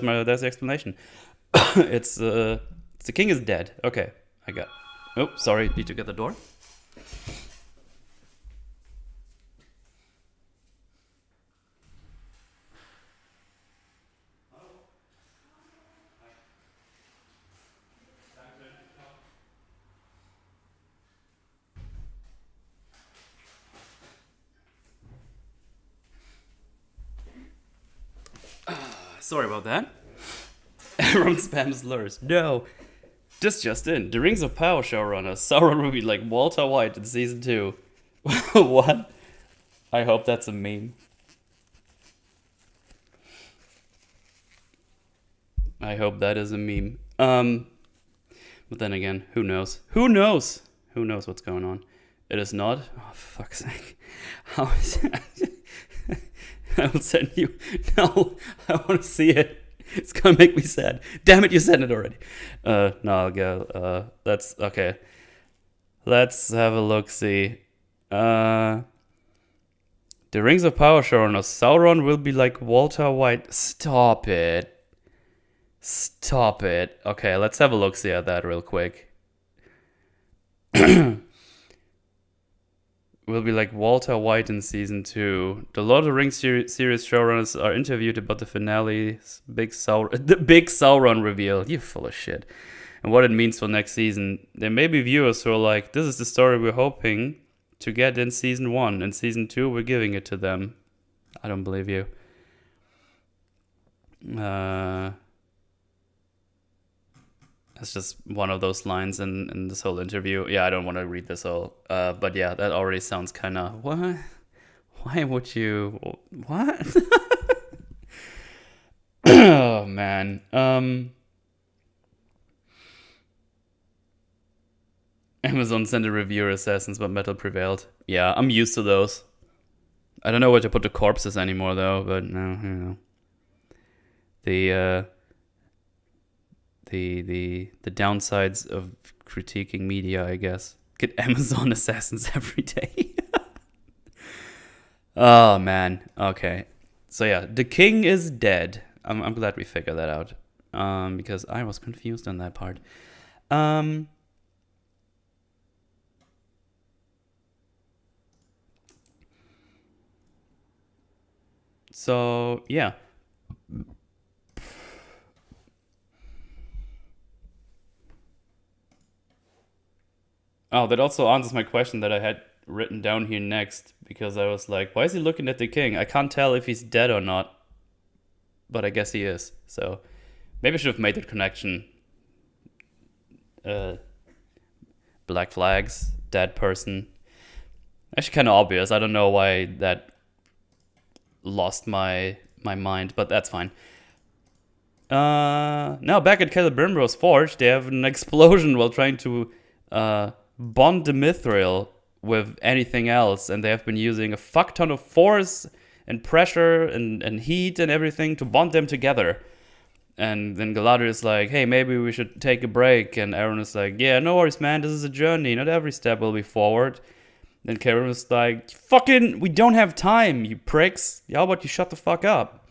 explanation. It's the king is dead. Okay, I got. Oh, sorry. Need to get the door. Sorry about that. Everyone spams slurs. No. This just in. The Rings of Power showrunner Sauron will be like Walter White in season 2. What? I hope that's a meme. I hope that is a meme. But then again, who knows? Who knows what's going on? It is not. Oh, fuck's sake. How is it? I will send you. No, I want to see it. It's gonna make me sad. Damn it, you sent it already. No, I'll go. That's okay. Let's have a look. See. The Rings of Power showrunner Sauron will be like Walter White. Stop it. Okay, let's have a look. See at that real quick. Will be like Walter White in season 2. The Lord of the Rings series showrunners are interviewed about the finale's the big Sauron reveal. You're full of shit. And what it means for next season. There may be viewers who are like, this is the story we're hoping to get in season 1. And season 2, we're giving it to them. I don't believe you. That's just one of those lines in this whole interview. Yeah, I don't want to read this all. But yeah, that already sounds kind of, what? Why would you? What? Oh, man. Amazon sent a reviewer assassins, but metal prevailed. Yeah, I'm used to those. I don't know where to put the corpses anymore, though, but no, you know. The downsides of critiquing media, I guess. Get Amazon assassins every day. Oh, man. Okay. So, yeah, the king is dead. I'm glad we figured that out. Because I was confused on that part. So, yeah. Oh, that also answers my question that I had written down here next, because I was like, why is he looking at the king? I can't tell if he's dead or not, but I guess he is. So maybe I should have made that connection. Black flags, dead person. Actually kind of obvious. I don't know why that lost my mind, but that's fine. Now back at Celebrimbor's Forge, they have an explosion while trying to bond the mithril with anything else, and they have been using a fuck ton of force and pressure and heat and everything to bond them together. And then Galadriel is like, hey, maybe we should take a break. And Aaron is like, yeah, no worries, man, this is a journey, not every step will be forward. Then Karen was like, fucking, we don't have time, you pricks. How about you shut the fuck up?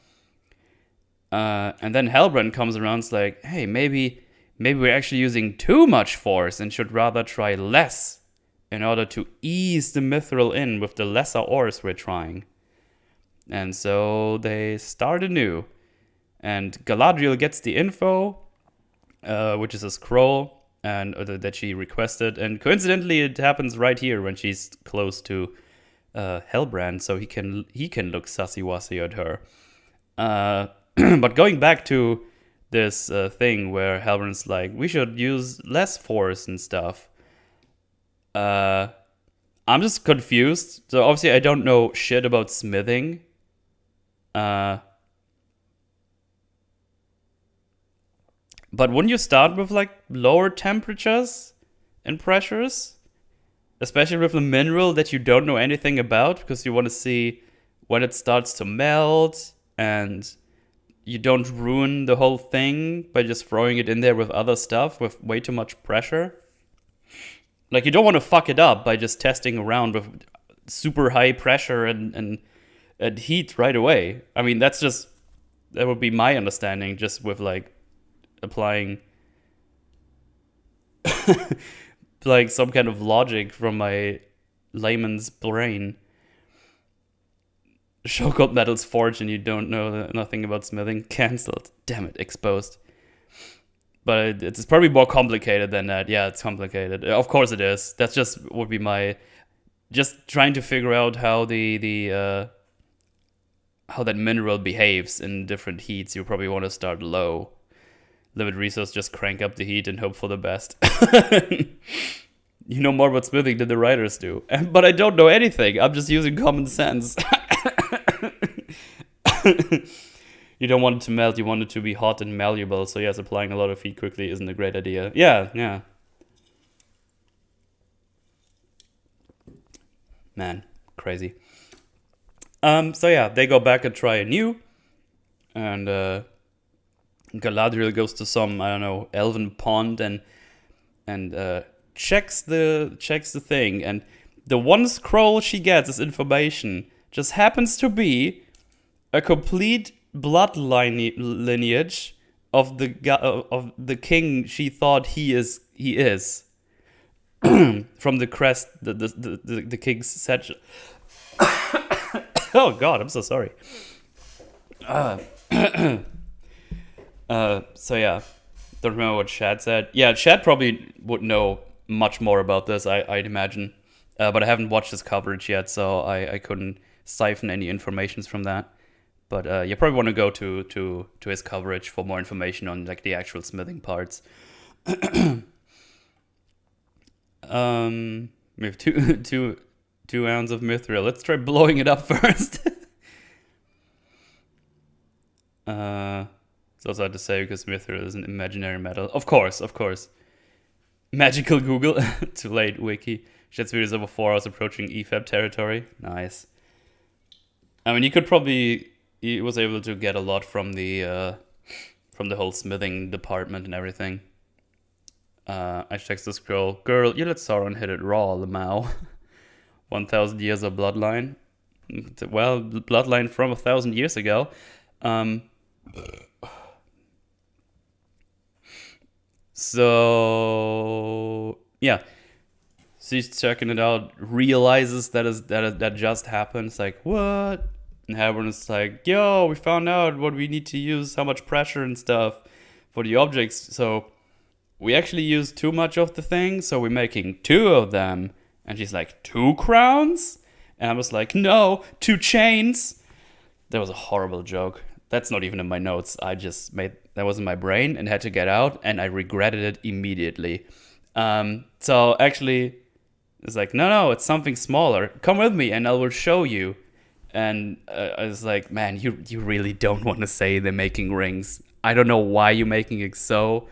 And then Halbrand comes around and is like, hey, maybe we're actually using too much force and should rather try less in order to ease the mithril in with the lesser ores we're trying. And so they start anew. And Galadriel gets the info, which is a scroll and that she requested. And coincidentally, it happens right here when she's close to Halbrand, so he can look sussy-wussy at her. But going back to this thing where Halbrand's like, we should use less force and stuff. I'm just confused. So obviously I don't know shit about smithing. But wouldn't you start with like lower temperatures and pressures? Especially with a mineral that you don't know anything about, because you want to see when it starts to melt and you don't ruin the whole thing by just throwing it in there with other stuff with way too much pressure. Like, you don't want to fuck it up by just testing around with super high pressure and heat right away. I mean, that would be my understanding, just with like applying like some kind of logic from my layman's brain. Show called Metal's Forge and you don't know nothing about smithing. Cancelled. Damn it, exposed. But it's probably more complicated than that. Yeah, it's complicated. Of course it is. That's just would be my just trying to figure out how the how that mineral behaves in different heats. You probably want to start low. Limit resource, just crank up the heat and hope for the best. You know more about smithing than the writers do. But I don't know anything. I'm just using common sense. You don't want it to melt, you want it to be hot and malleable. So yes, applying a lot of heat quickly isn't a great idea. Yeah. Man, crazy. So yeah, they go back and try anew. And Galadriel goes to some, I don't know, elven pond and checks the thing. And the one scroll she gets as information just happens to be a complete blood lineage of the king she thought he is from the crest, the king's satchel. Oh God, I'm so sorry. So yeah, don't remember what Chad said. Yeah, Chad probably would know much more about this, I'd imagine. But I haven't watched his coverage yet, so I couldn't siphon any informations from that. But you probably want to go to his coverage for more information on like the actual smithing parts. We have two ounces of mithril. Let's try blowing it up first. It's also hard to say because mithril is an imaginary metal. Of course. Magical Google. Too late, wiki. Chat speed is over 4 hours approaching EFAB territory. Nice. I mean, he was able to get a lot from the whole smithing department and everything. I checked the scroll. Girl, you let Sauron hit it raw, Lamau. 1,000 years of bloodline. Well, bloodline from 1,000 years ago. So yeah, she's checking it out. Realizes that just happened. It's like, what? And Halbrand is like, yo, we found out what we need to use, how much pressure and stuff for the objects. So we actually use too much of the thing, so we're making 2 of them. And she's like, 2 crowns? And I was like, no, 2 chains. That was a horrible joke. That's not even in my notes. I just made that was in my brain and had to get out, and I regretted it immediately. So actually, it's like, no, it's something smaller. Come with me, and I will show you. And I was like, man, you really don't want to say they're making rings. I don't know why you're making it so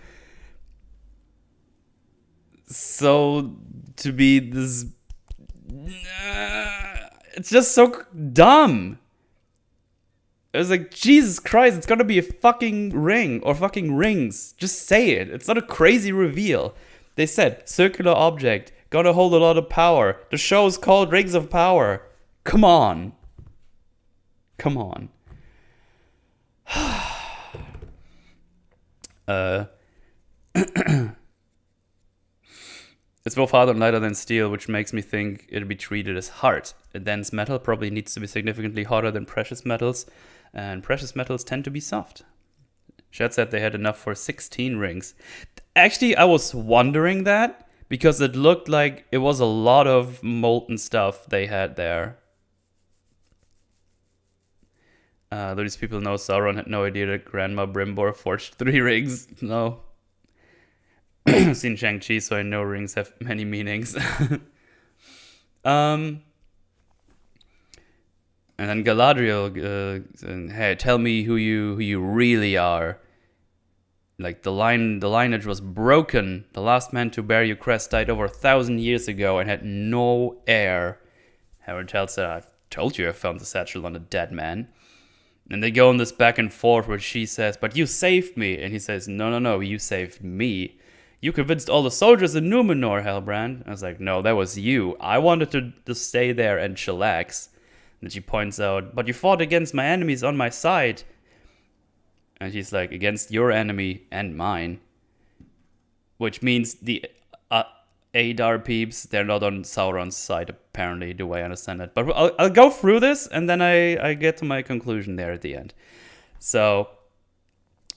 to be this. It's just so dumb. I was like, Jesus Christ, it's gonna be a fucking ring or fucking rings. Just say it. It's not a crazy reveal. They said, circular object, gonna hold a lot of power. The show's called Rings of Power. Come on. Come on. It's both hard and lighter than steel, which makes me think it'll be treated as hard. A dense metal probably needs to be significantly harder than precious metals, and precious metals tend to be soft. Shed said they had enough for 16 rings. Actually, I was wondering that, because it looked like it was a lot of molten stuff they had there. Though these people know Sauron had no idea that Grandma Brimbor forged 3 rings. No. Seen Shang-Chi, so I know rings have many meanings. And then Galadriel, hey, tell me who you really are. Like the lineage was broken. The last man to bear your crest died over 1,000 years ago and had no heir. Howard tells her, I've told you I found the satchel on a dead man. And they go on this back and forth where she says, but you saved me. And he says, no, you saved me. You convinced all the soldiers in Numenor, Halbrand. I was like, no, that was you. I wanted to stay there and chillax. And she points out, but you fought against my enemies on my side. And she's like, against your enemy and mine. Which means the Adar peeps, they're not on Sauron's side, apparently, the way I understand it. But I'll go through this, and then I get to my conclusion there at the end. So,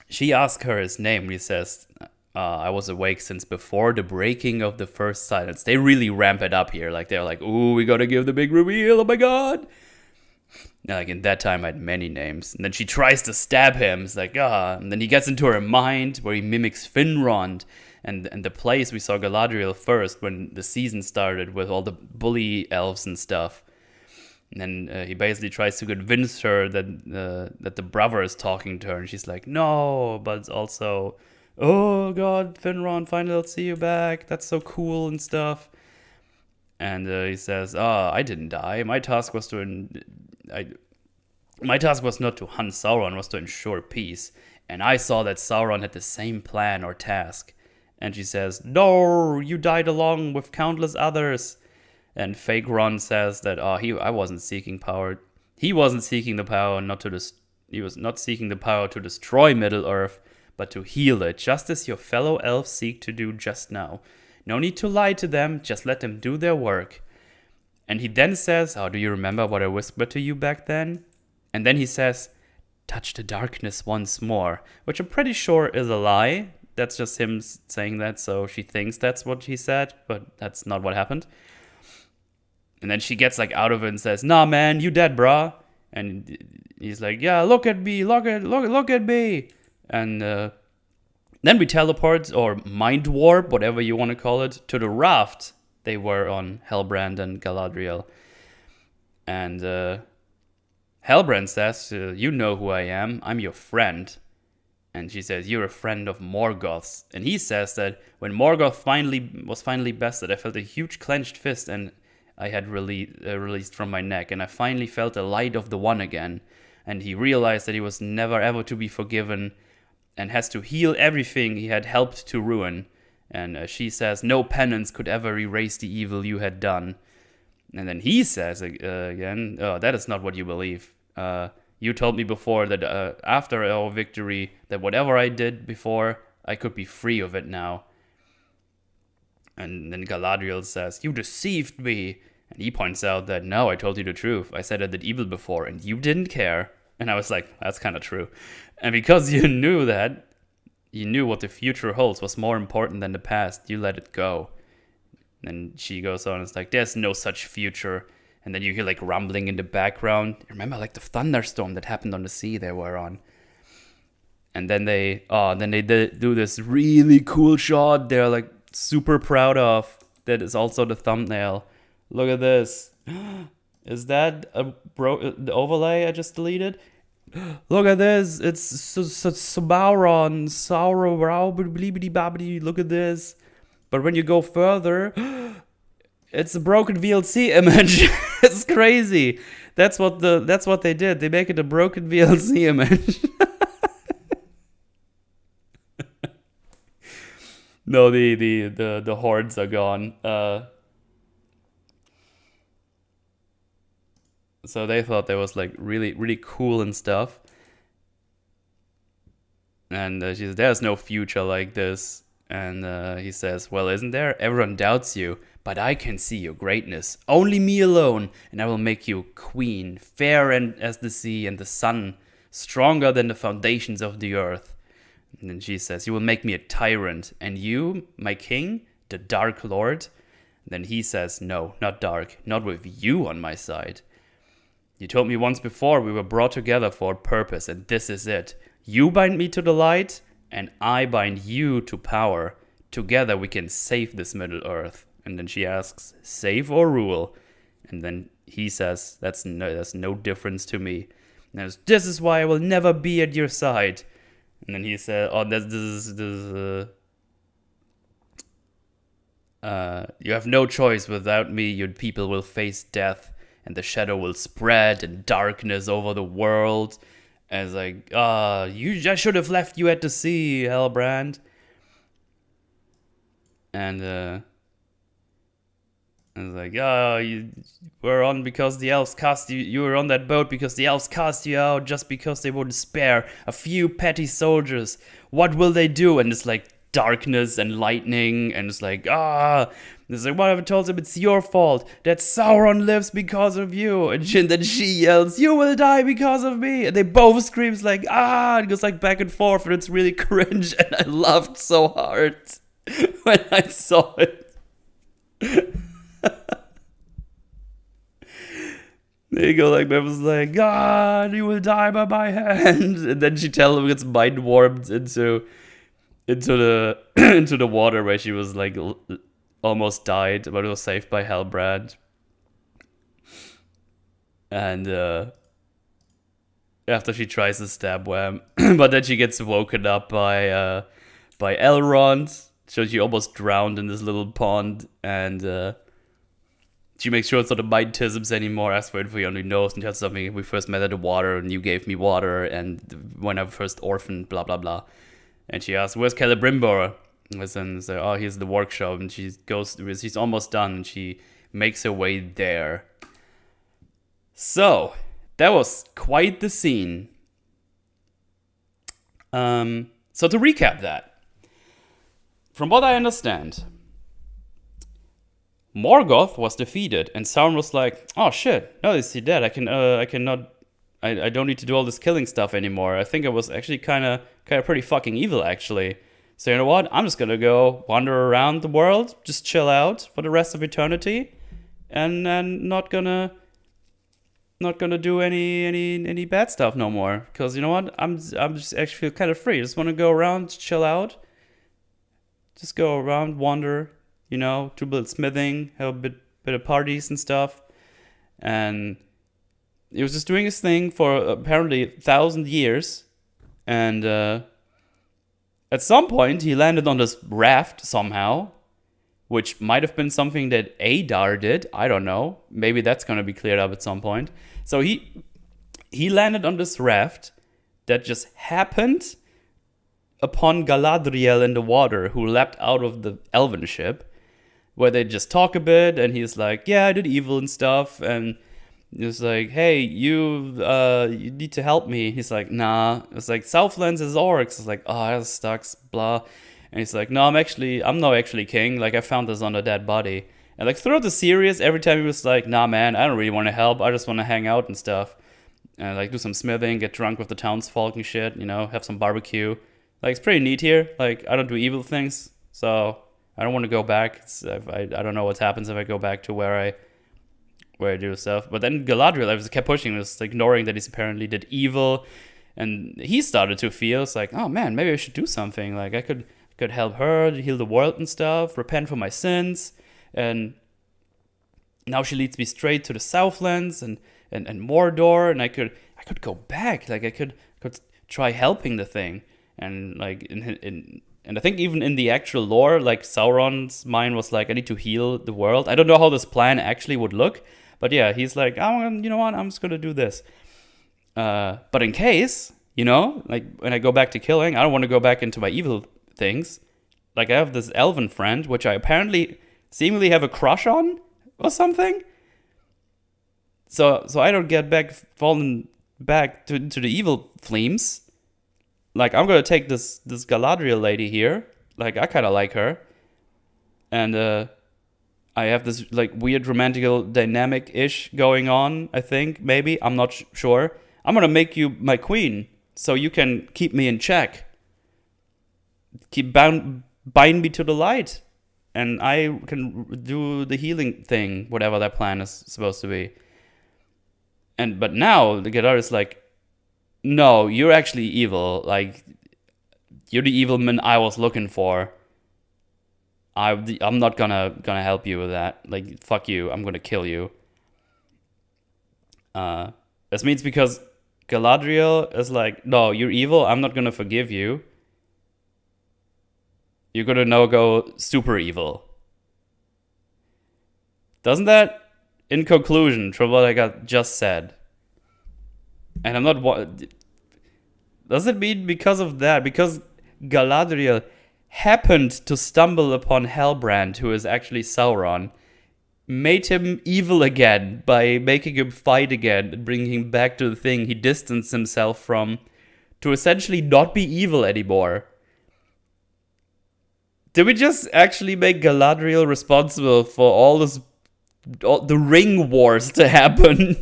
she asks her his name. He says, I was awake since before the breaking of the first silence. They really ramp it up here. Like, they're like, ooh, we gotta give the big reveal, oh my god. Now, like, in that time, I had many names. And then she tries to stab him. It's like, And then he gets into her mind, where he mimics Finrond. And the place we saw Galadriel first, when the season started, with all the bully elves and stuff. And then he basically tries to convince her that the brother is talking to her. And she's like, no, but it's also... oh god, Finrond, finally I'll see you back. That's so cool and stuff. And he says, I didn't die. My task was not to hunt Sauron, was to ensure peace. And I saw that Sauron had the same plan or task. And she says, no, you died along with countless others. And fake Ron says that I wasn't seeking power. He wasn't seeking the power he was not seeking the power to destroy Middle-earth, but to heal it, just as your fellow elves seek to do just now. No need to lie to them, just let them do their work. And he then says, do you remember what I whispered to you back then? And then he says, touch the darkness once more, which I'm pretty sure is a lie. That's just him saying that, so she thinks that's what he said, but that's not what happened. And then she gets like out of it and says, nah man, you dead brah. And he's like, yeah, look at me, look at me. And then we teleport, or mind warp, whatever you want to call it, to the raft they were on, Halbrand and Galadriel. And Halbrand says, you know who I am, I'm your friend. And she says, "You're a friend of Morgoth's." And he says that when Morgoth was finally bested, I felt a huge clenched fist and I had released from my neck. And I finally felt the light of the One again. And he realized that he was never ever to be forgiven and has to heal everything he had helped to ruin. And she says, "No penance could ever erase the evil you had done." And then he says again, "Oh, that is not what you believe. You told me before that after our victory, that whatever I did before, I could be free of it now." And then Galadriel says, "You deceived me." And he points out that, "No, I told you the truth. I said I did evil before, and you didn't care." And I was like, that's kind of true. And because you knew that, you knew what the future holds was more important than the past, you let it go. And she goes on and is like, "There's no such future." And then you hear like rumbling in the background. Remember like the thunderstorm that happened on the sea they were on. And then they do this really cool shot they're like super proud of. That is also the thumbnail. Look at this. Is that the overlay I just deleted? Look at this. It's Sauron. Look at this. But when you go further, it's a broken VLC image. It's crazy. That's what they did. They make it a broken VLC image. No, the hordes are gone. So they thought that was like really, really cool and stuff. And she says, "There's no future like this." And he says, "Well, isn't there? Everyone doubts you, but I can see your greatness. Only me alone, and I will make you queen, fair as the sea and the sun, stronger than the foundations of the earth." And then she says, "You will make me a tyrant, and you, my king, the Dark Lord?" And then he says, "No, not dark, not with you on my side. You told me once before we were brought together for a purpose, and this is it. You bind me to the light, and I bind you to power. Together we can save this Middle-earth." And then she asks, "Save or rule?" And then he says, "There's no difference to me. And this is why I will never be at your side." And then he said, "Oh, you have no choice. Without me, your people will face death, and the shadow will spread and darkness over the world." And it's like, I should have left you at the sea, Hellbrand. And it's like, you were on because the elves cast you. You were on that boat because the elves cast you out just because they wouldn't spare a few petty soldiers. What will they do? And it's like darkness and lightning, and it's like, It's like, "What I told them? It's your fault that Sauron lives because of you." And then she yells, "You will die because of me." And they both screams like, It goes like back and forth, and it's really cringe. And I laughed so hard when I saw it. There you go, like, I was like, "God, you will die by my hand." And then she tells him gets mind warped into the into the water where she was like almost died, but was saved by Hellbrand. And after she tries to stab Wham, but then she gets woken up by Elrond. So she almost drowned in this little pond, and she makes sure it's not the mind-tisms anymore. Asks for info he only knows, and tells something. "We first met at the water, and you gave me water, and when I first orphaned, blah blah blah." And she asks, "Where's Celebrimbor?" And then say, "Oh, here's the workshop." And she's almost done, and she makes her way there. So that was quite the scene. So to recap that, from what I understand, Morgoth was defeated, and Sauron was like, "Oh shit, no, is he dead? I don't need to do all this killing stuff anymore. I think I was actually kind of pretty fucking evil, actually. So you know what? I'm just gonna go wander around the world, just chill out for the rest of eternity, and not gonna do any bad stuff no more. Because you know what? I'm just actually feel kind of free. I just want to go around, chill out, just go around, wander." To build smithing, have a bit of parties and stuff. And he was just doing his thing for apparently 1,000 years. And at some point he landed on this raft somehow, which might have been something that Adar did. I don't know. Maybe that's going to be cleared up at some point. So he landed on this raft that just happened upon Galadriel in the water, who leapt out of the elven ship, where they just talk a bit, and he's like, yeah, I did evil and stuff, and he's like, hey, you need to help me. He's like, nah. It's like, Southlands is orcs. It's like, oh, that sucks, blah. And he's like, no, I'm not actually king. Like, I found this on a dead body. And like, throughout the series, every time he was like, nah, man, I don't really want to help. I just want to hang out and stuff. And like, do some smithing, get drunk with the townsfolk and shit, you know, have some barbecue. Like, it's pretty neat here. Like, I don't do evil things, so I don't want to go back. I don't know what happens if I go back to where I do stuff. But then Galadriel, I just kept pushing, was ignoring that he's apparently did evil. And he started to feel, it's like, oh man, maybe I should do something. Like, I could help her, heal the world and stuff, repent for my sins. And now she leads me straight to the Southlands and Mordor, and I could go back. Like, I could try helping the thing. And like and I think even in the actual lore, like Sauron's mind was like, I need to heal the world. I don't know how this plan actually would look, but yeah, he's like, oh, you know what, I'm just gonna do this. But in case, you know, like when I go back to killing, I don't want to go back into my evil things. Like, I have this elven friend, which I apparently seemingly have a crush on or something. So I don't get fallen back to the evil flames. Like, I'm gonna take this Galadriel lady here. Like, I kind of like her. And I have this, like, weird romantical dynamic-ish going on, I think, maybe. I'm not sure. I'm gonna make you my queen, so you can keep me in check. Bind me to the light. And I can do the healing thing, whatever that plan is supposed to be. But now, the Galadriel is like, no, you're actually evil. Like, you're the evil man I was looking for. I'm not gonna help you with that. Like, fuck you. I'm gonna kill you. This means because Galadriel is like, no, you're evil. I'm not gonna forgive you. You're gonna go super evil. Doesn't that, in conclusion, from what I just said? And I'm not. Does it mean because of that? Because Galadriel happened to stumble upon Halbrand, who is actually Sauron, made him evil again by making him fight again and bringing him back to the thing he distanced himself from, to essentially not be evil anymore. Did we just actually make Galadriel responsible for all the ring wars to happen?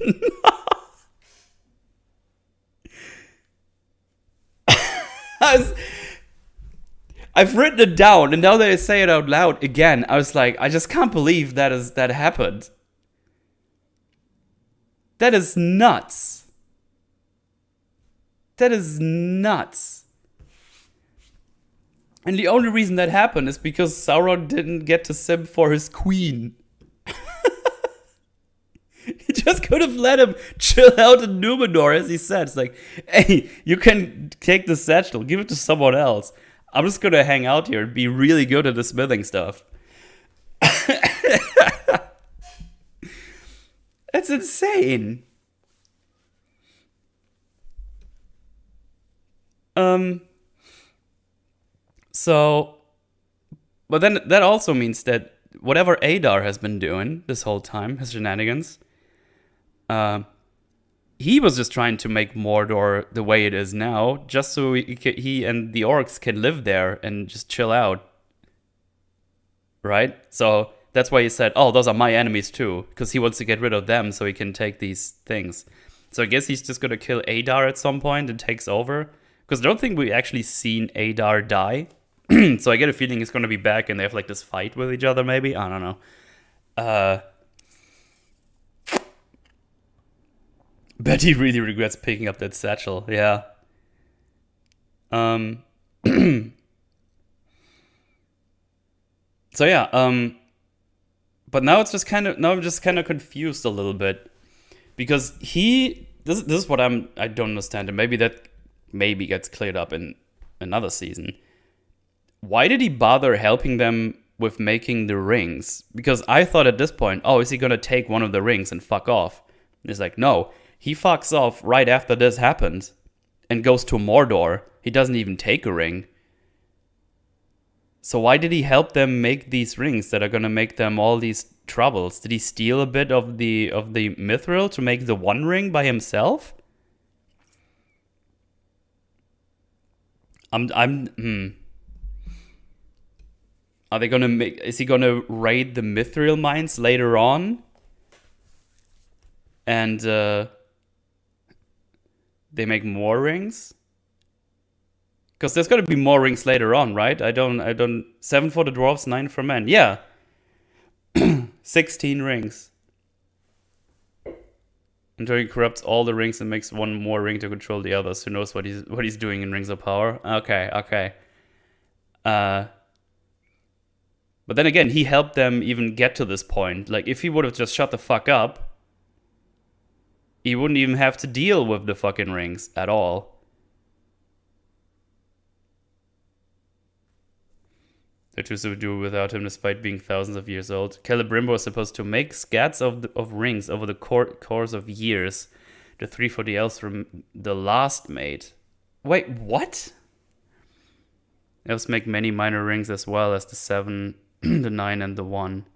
I've written it down, and now that I say it out loud again, I was like, I just can't believe that happened. That is nuts. That is nuts. And the only reason that happened is because Sauron didn't get to simp for his queen. He just could have let him chill out in Numenor, as he said. It's like, hey, you can take the satchel, give it to someone else. I'm just gonna hang out here and be really good at the smithing stuff. It's insane. So, but then that also means that whatever Adar has been doing this whole time, his shenanigans, he was just trying to make Mordor the way it is now, just so he and the orcs can live there and just chill out. Right? So that's why he said, oh, those are my enemies too, because he wants to get rid of them so he can take these things. So I guess he's just going to kill Adar at some point and takes over. Because I don't think we actually seen Adar die. So I get a feeling he's going to be back and they have like this fight with each other maybe. I don't know. Bet he really regrets picking up that satchel. Yeah. So yeah. But now I'm just kind of confused a little bit, because this is what I don't understand, and maybe that gets cleared up in another season. why did he bother helping them with making the rings? Because I thought at this point, oh, is he gonna take one of the rings and fuck off? It's like, no, he fucks off right after this happened and goes to Mordor. He doesn't even take a ring. So why did he help them make these rings that are gonna make them all these troubles? Did he steal a bit of the mithril to make the one ring by himself? Are they gonna make? Is he gonna raid the mithril mines later on? And they make more rings? Because there's gonna be more rings later on, right? I don't. 7 for the dwarves, 9 for men. Yeah. 16 rings. Until he corrupts all the rings and makes one more ring to control the others. Who knows what he's doing in Rings of Power? Okay. But then again, he helped them even get to this point. Like, if he would have just shut the fuck up, he wouldn't even have to deal with the fucking rings at all. They choose to do without him despite being thousands of years old. Celebrimbo was supposed to make scats of rings over the course of years. The 3 for the elves from the last mate. Wait, what? Elves make many minor rings as well as the 7, the 9, and the 1.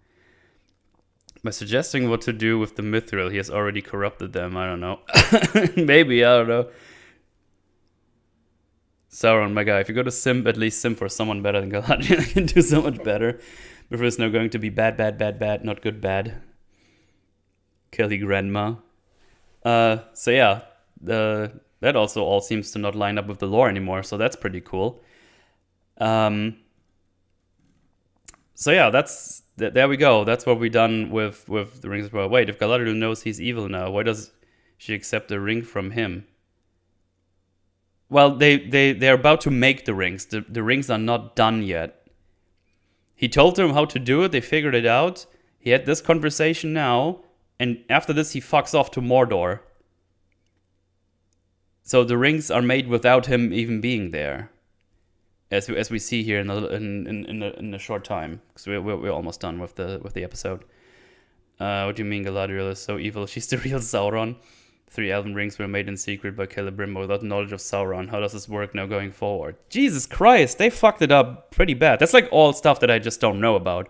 By suggesting what to do with the mithril, he has already corrupted them. I don't know. Maybe, I don't know. Sauron, my guy, if you go to simp, at least simp for someone better than Galadriel. I can do so much better. Before it's now going to be bad, not good, bad. Kelly grandma. So yeah, that also all seems to not line up with the lore anymore, so that's pretty cool. So yeah, there we go. That's what we done with the Rings of Power. Wait, if Galadriel knows he's evil now, why does she accept the ring from him? Well, they're about to make the rings. The rings are not done yet. He told them how to do it. They figured it out. He had this conversation now. And after this, he fucks off to Mordor. So the rings are made without him even being there. As we see here in a short time. Because we're almost done with the episode. What do you mean Galadriel is so evil? She's the real Sauron. 3 elven rings were made in secret by Celebrimbo without knowledge of Sauron. How does this work now going forward? Jesus Christ, they fucked it up pretty bad. That's like all stuff that I just don't know about.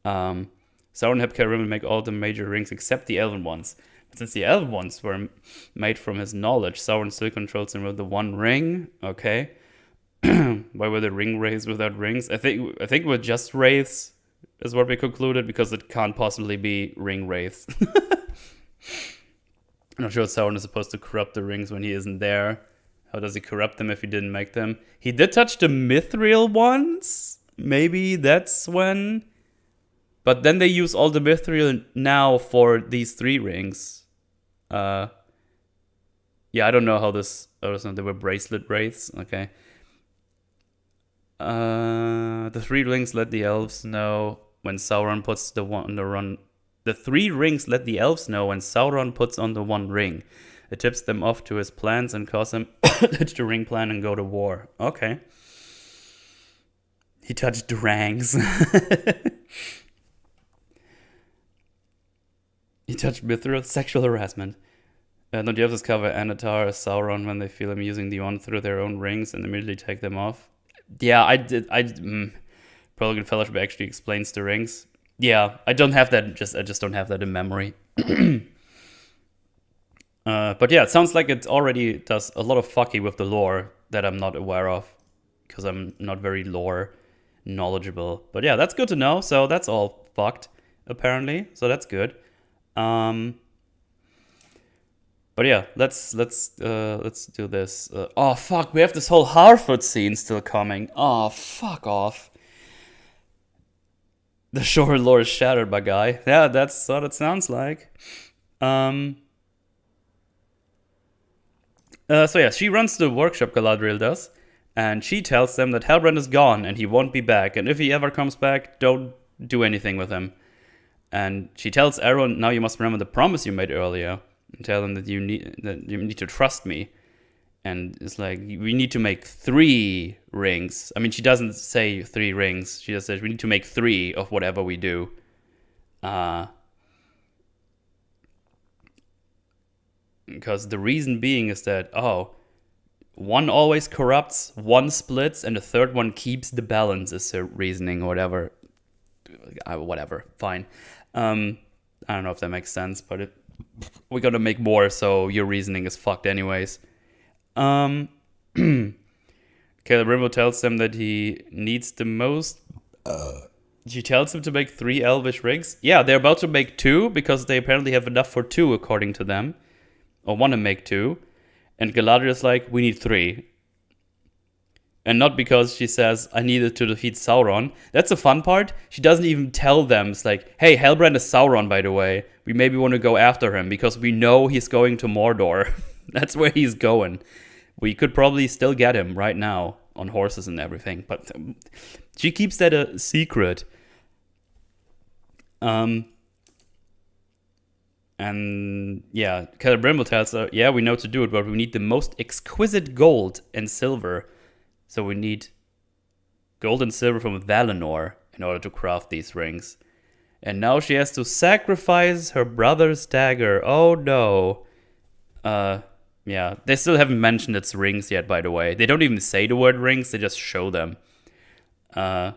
Sauron helped Celebrimbo make all the major rings except the elven ones. But since the elven ones were made from his knowledge, Sauron still controls them with the one ring. Okay. Why were the ring wraiths without rings? I think with just wraiths is what we concluded, because it can't possibly be ring wraiths. I'm not sure if Sauron is supposed to corrupt the rings when he isn't there. How does he corrupt them if he didn't make them? He did touch the mithril ones. Maybe that's when. But then they use all the mithril now for these 3 rings. Yeah, I don't know how this. Oh, they were bracelet wraiths. Okay. The 3 rings let the elves know when Sauron puts the 3 rings let the elves know when Sauron puts on the 1 ring. It tips them off to his plans and causes them to ditch the ring plan and go to war. Okay. He touched Drangs. He touched mithril. Sexual harassment. Don't the elves discover Anatar as Sauron when they feel him using the one through their own rings and immediately take them off? Yeah, I did. Prologue Fellowship actually explains the rings. Yeah, I don't have that. I just don't have that in memory. But yeah, it sounds like it already does a lot of fucky with the lore that I'm not aware of, because I'm not very lore knowledgeable. But yeah, that's good to know. So that's all fucked apparently. So that's good. But yeah, let's do this. Oh fuck, we have this whole Harfoot scene still coming. Oh fuck off. The shore lore is shattered, my guy. Yeah, that's what it sounds like. So yeah, she runs the workshop, Galadriel does, and she tells them that Halbrand is gone and he won't be back, and if he ever comes back, don't do anything with him. And she tells Elrond, now you must remember the promise you made earlier, and tell them that you need to trust me. And it's like, we need to make 3 rings. I mean, she doesn't say 3 rings. She just says we need to make 3 of whatever we do. Because the reason being is that, one always corrupts, one splits, and the third one keeps the balance, is her reasoning or whatever. Whatever, fine. I don't know if that makes sense, but we gotta make more, so your reasoning is fucked anyways. Caleb Rimbo tells them that he needs the most. She tells him to make 3 elvish rings. Yeah, they're about to make 2 because they apparently have enough for 2, according to them. Or want to make 2. And Galadriel's like, we need 3. And not because she says, I needed to defeat Sauron. That's the fun part. She doesn't even tell them. It's like, hey, Halbrand is Sauron, by the way. We maybe want to go after him because we know he's going to Mordor. That's where he's going. We could probably still get him right now on horses and everything. But she keeps that a secret. And yeah, Celebrimbor tells her, yeah, we know to do it, but we need the most exquisite gold and silver. So we need gold and silver from Valinor in order to craft these rings. And now she has to sacrifice her brother's dagger. Oh no. Yeah, they still haven't mentioned its rings yet, by the way. They don't even say the word rings, they just show them. So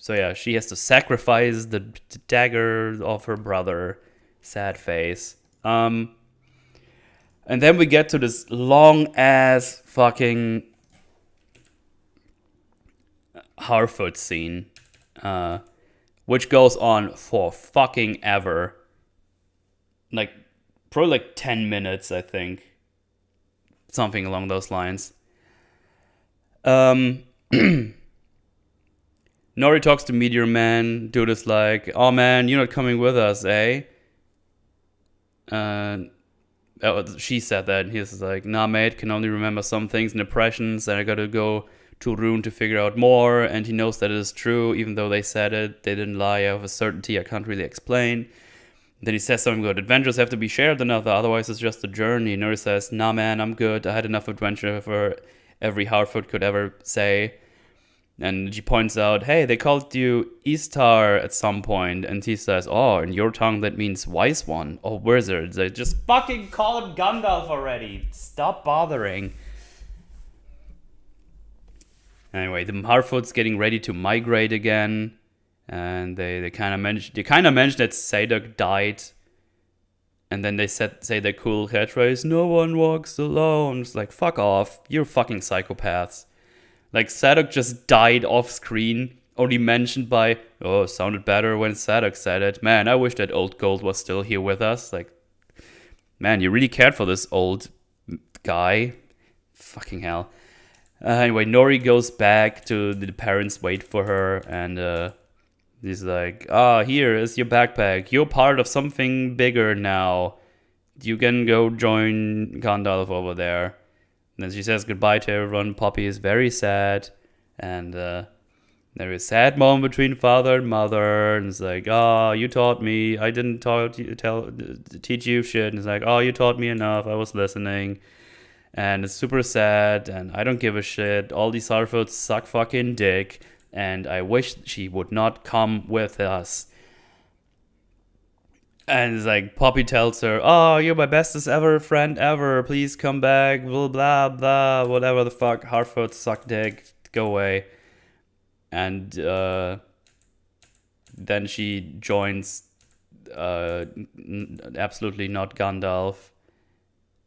yeah, she has to sacrifice the dagger of her brother. Sad face. And then we get to this long ass fucking Harfoot scene, which goes on for fucking ever. Like, probably like 10 minutes, I think. Something along those lines. Nori talks to Meteor Man. Dude is like, oh man, you're not coming with us, eh? She said that, and he's like, nah mate, can only remember some things and impressions, and I gotta go to Rune to figure out more, and he knows that it is true, even though they said it, they didn't lie, I have a certainty I can't really explain. Then he says something about adventures have to be shared another, otherwise it's just a journey. Nori says, nah man, I'm good, I had enough adventure for every Harfoot could ever say. And she points out, hey, they called you Istar at some point. And he says, oh, in your tongue that means wise one. Oh, wizards. They just fucking call him Gandalf already. Stop bothering. Anyway, the Harfoots getting ready to migrate again. And they kind of mentioned that Sadok died. And then they say the cool catchphrase, no one walks alone. It's like, fuck off. You're fucking psychopaths. Like, Sadok just died off screen, only mentioned by, oh, sounded better when Sadok said it. Man, I wish that old gold was still here with us. Like, man, you really cared for this old guy. Fucking hell. Anyway, Nori goes back to the parents wait for her, and he's like, here is your backpack. You're part of something bigger now. You can go join Gandalf over there. And then she says goodbye to everyone. Poppy is very sad. And there is a sad moment between father and mother. And it's like, you taught me. I didn't teach you shit. And it's like, you taught me enough. I was listening. And it's super sad. And I don't give a shit. All these Harfoots suck fucking dick. And I wish she would not come with us. And it's like, Poppy tells her, you're my bestest ever friend ever. Please come back. Blah, blah, blah. Whatever the fuck. Harfoot, suck dick. Go away. And then she joins absolutely not Gandalf.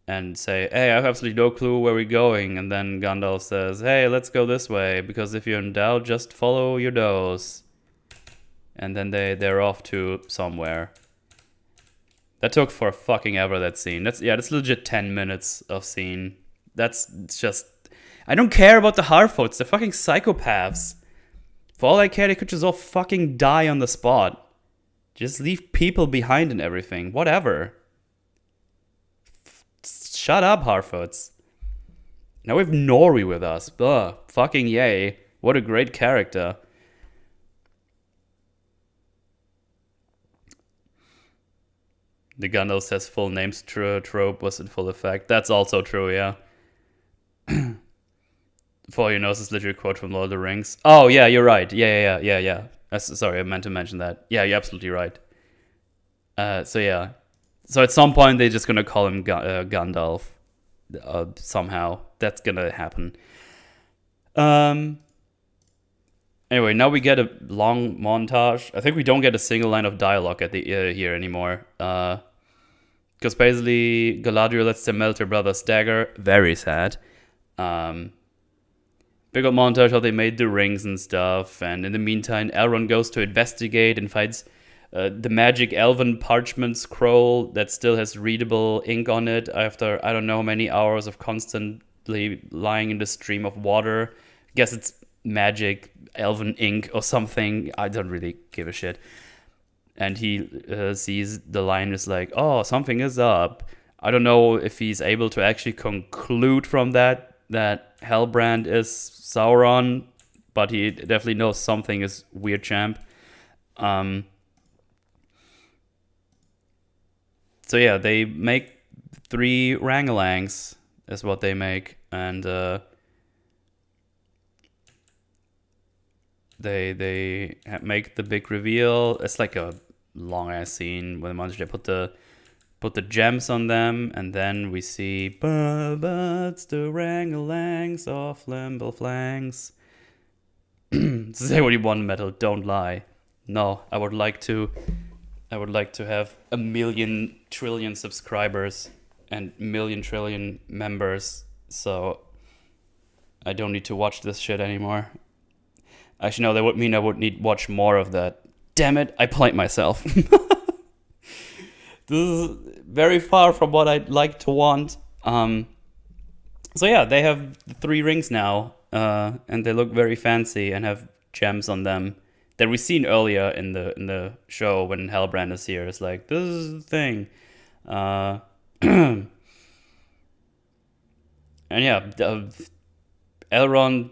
And say, hey, I have absolutely no clue where we're going. And then Gandalf says, hey, let's go this way. Because if you're in doubt, just follow your nose. And then they're off to somewhere. That took for fucking ever, that scene. That's legit 10 minutes of scene. That's just... I don't care about the Harfoots. They're fucking psychopaths. For all I care, they could just all fucking die on the spot. Just leave people behind and everything. Whatever. Shut up, Harfoots. Now we have Nori with us. Ugh, fucking yay. What a great character. The Gandalf says full names trope was in full effect. That's also true, yeah. For your nose is literally a quote from Lord of the Rings. Oh, yeah, you're right. Yeah. Sorry, I meant to mention that. Yeah, you're absolutely right. So yeah. So at some point, they're just going to call him Gandalf. Somehow. That's going to happen. Anyway, now we get a long montage. I think we don't get a single line of dialogue at the here anymore. Because basically, Galadriel lets them melt her brother's dagger. Very sad. Big old montage how they made the rings and stuff. And in the meantime, Elrond goes to investigate and finds the magic elven parchment scroll that still has readable ink on it after I don't know how many hours of constantly lying in the stream of water. I guess it's magic elven ink or something. I don't really give a shit. And he sees the line is like, oh, something is up. I don't know if he's able to actually conclude from that Halbrand is Sauron, but he definitely knows something is weird, champ. So yeah, they make 3 Rangalangs is what they make, and they make the big reveal. It's like a long ass scene where they put the gems on them, and then we see Buds the Rangalangs of Limble Flangs. Say what you want, Metal, don't lie. No, I would like to have 1,000,000 trillion subscribers and 1,000,000 trillion members, so I don't need to watch this shit anymore. Actually, no, that would mean I would need watch more of that. Damn it, I played myself. This is very far from what I'd like to want. So yeah, they have 3 rings now, and they look very fancy and have gems on them that we've seen earlier in the show when Halbrand is here. It's like, this is the thing. And yeah, Elrond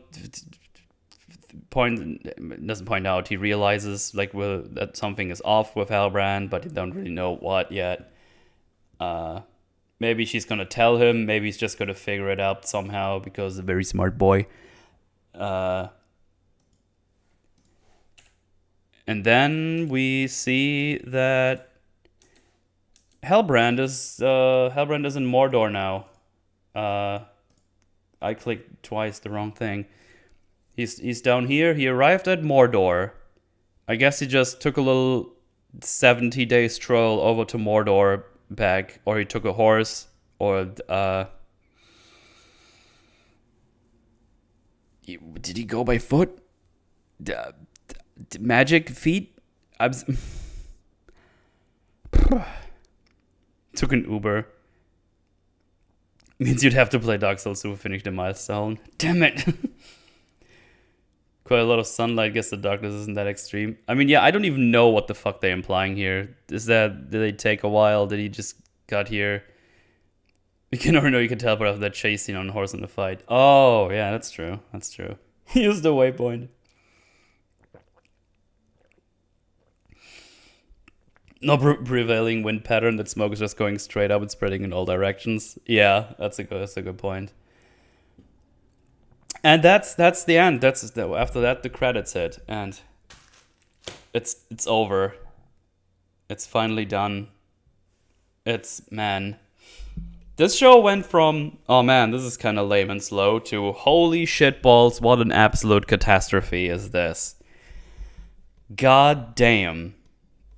doesn't point out. He realizes like that something is off with Halbrand, but he don't really know what yet. Maybe she's gonna tell him. Maybe he's just gonna figure it out somehow because he's a very smart boy. And then we see that Halbrand is in Mordor now. I clicked twice the wrong thing. He's down here. He arrived at Mordor. I guess he just took a little 70-day stroll over to Mordor back, or he took a horse, or did he go by foot? Magic feet? Took an Uber. Means you'd have to play Dark Souls to finish the milestone. Damn it. Quite a lot of sunlight. Guess the darkness isn't that extreme. I mean, yeah, I don't even know what the fuck they're implying here. Did they take a while? Did he just got here? You can never know. You can tell after that chase scene on a horse in the fight. Oh, yeah, that's true. Here's the waypoint. No prevailing wind pattern. That smoke is just going straight up and spreading in all directions. Yeah, that's a good point. And that's the end. After that the credits hit, and it's over. It's finally done. This show went from, oh man, this is kind of lame and slow, to holy shit balls, what an absolute catastrophe is this. God damn.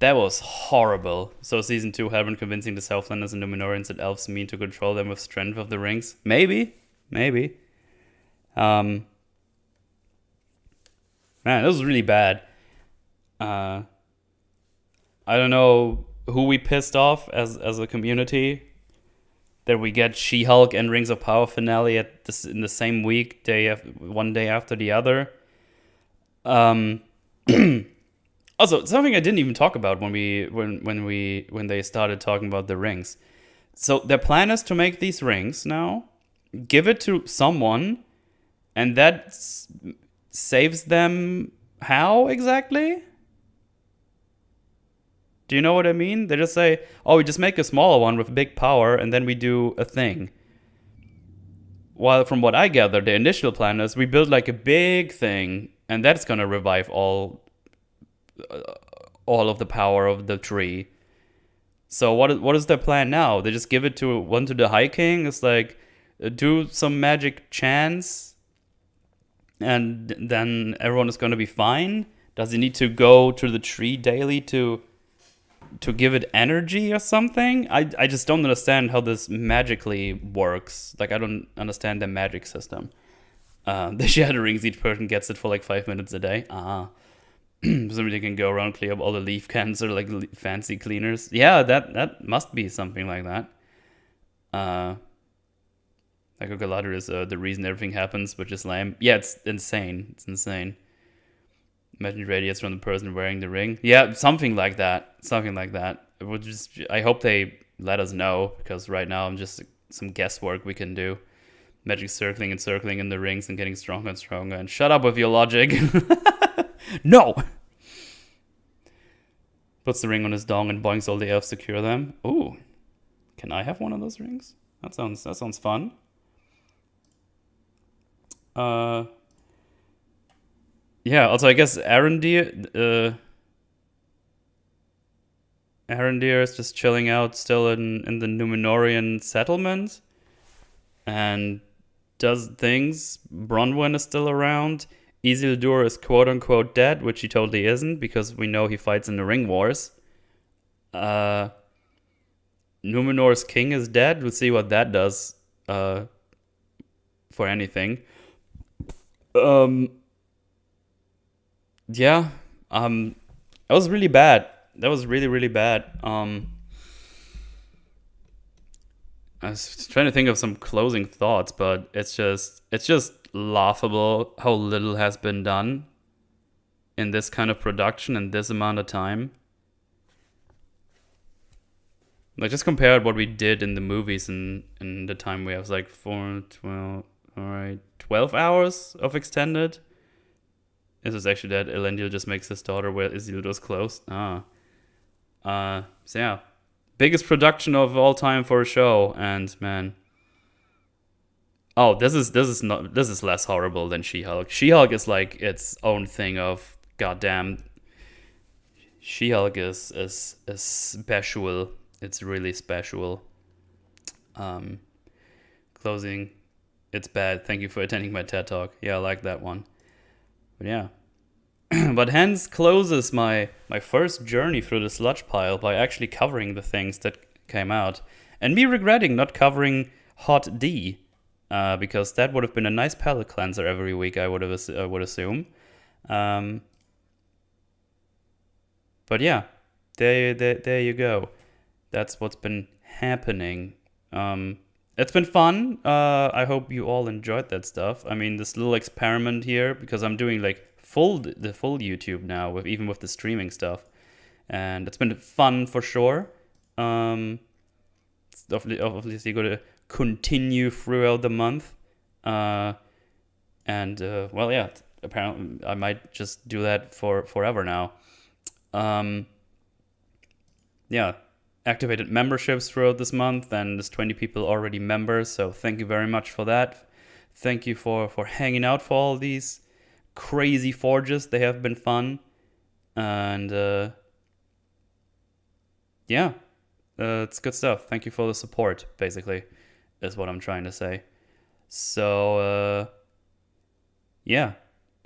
That was horrible. So season 2, Halbrand convincing the Southlanders and Numenorians that elves mean to control them with strength of the rings. Maybe. Man, this was really bad. I don't know who we pissed off as a community that we get She-Hulk and Rings of Power finale in the same week, one day after the other. Also, something I didn't even talk about when they started talking about the rings. So their plan is to make these rings now, give it to someone, and that saves them how exactly? Do you know what I mean? They just say, oh, we just make a smaller one with big power, and then we do a thing. while from what I gather, the initial plan is we build like a big thing, and that's gonna revive all of the power of the tree. So what is their plan now? They just give it to the High King. It's like do some magic chants, and then everyone is gonna be fine. Does he need to go to the tree daily to give it energy or something? I just don't understand how this magically works. Like, I don't understand the magic system. The shatterings, each person gets it for like 5 minutes a day. Somebody can go around, clear up all the leaf cans or like fancy cleaners. Yeah, that must be something like that. Like a ladder is the reason everything happens, which is lame. Yeah, it's insane. It's insane. Imagine radiates from the person wearing the ring. Yeah, something like that. Something like that. It would just. I hope they let us know, because right now I'm just some guesswork we can do. Magic circling and circling in the rings and getting stronger and stronger. And shut up with your logic. No. Puts the ring on his dong and boinks all the elves to cure them. Ooh, can I have one of those rings? That sounds fun. Yeah, also I guess Arendir is just chilling out still in the Numenorian settlement and does things. Bronwyn is still around. Isildur is quote-unquote dead, which he totally isn't, because we know he fights in the Ring Wars. Numenor's king is dead. We'll see what that does for anything. Yeah, that was really bad. That was really, really bad. I was trying to think of some closing thoughts, but it's just laughable how little has been done in this kind of production in this amount of time. Like, just compare what we did in the movies in the time we have, like 12 hours of extended. This is actually that Elendil just makes his daughter wear Isildur's clothes. So yeah, biggest production of all time for a show, and man. Oh, this is less horrible than She-Hulk. She-Hulk is like its own thing of goddamn. She-Hulk is special. It's really special. Closing. It's bad. Thank you for attending my TED Talk. Yeah, I like that one. But yeah. But hence closes my first journey through the sludge pile by actually covering the things that came out. And me regretting not covering Hot D. Because that would have been a nice palate cleanser every week, I would assume. But yeah, there you go. That's what's been happening. It's been fun. I hope you all enjoyed that stuff. I mean, this little experiment here, because I'm doing like the full YouTube now, with the streaming stuff, and it's been fun for sure. It's obviously going to continue throughout the month, well, yeah. Apparently, I might just do that for forever now. Yeah. Activated memberships throughout this month, and there's 20 people already members, so thank you very much for that. Thank you for hanging out for all these crazy forges. They have been fun, and yeah, it's good stuff. Thank you for the support, basically, is what I'm trying to say. So yeah,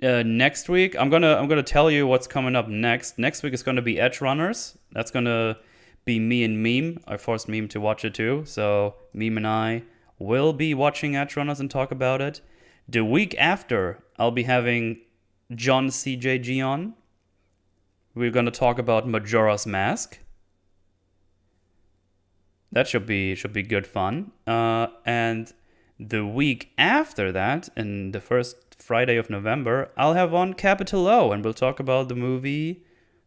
next week I'm gonna tell you what's coming up next. Next week is gonna be Edge Runners. That's gonna be me and Meme. I forced Meme to watch it too, so Meme and I will be watching Edge Runners and talk about it. The week after, I'll be having John CJG on. We're gonna talk about Majora's Mask. That should be good fun. And the week after that, in the first Friday of November, I'll have on Capital O, and we'll talk about the movie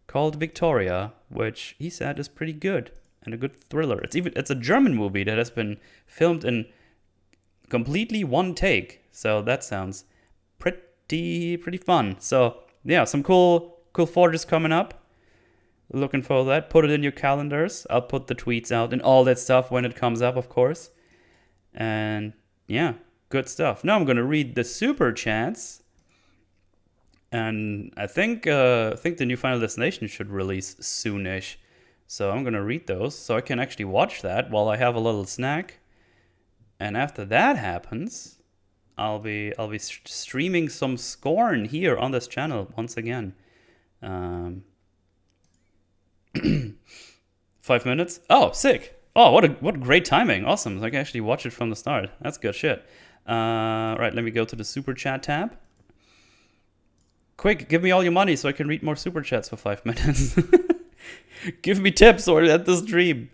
called Victoria, which he said is pretty good and a good thriller. It's a German movie that has been filmed in completely one take, so that sounds pretty fun. So yeah, some cool forges coming up. Looking for that. Put it in your calendars. I'll put the tweets out and all that stuff when it comes up, of course. And yeah, Good stuff. Now I'm gonna read the super chats, and I think the new Final Destination should release soonish. So I'm gonna read those, so I can actually watch that while I have a little snack. And after that happens, I'll be streaming some Scorn here on this channel once again. 5 minutes. Oh, sick. Oh, what great timing. Awesome. I can actually watch it from the start. That's good shit. Right, let me go to the super chat tab. Quick, give me all your money so I can read more super chats for 5 minutes. Give me tips or let the stream.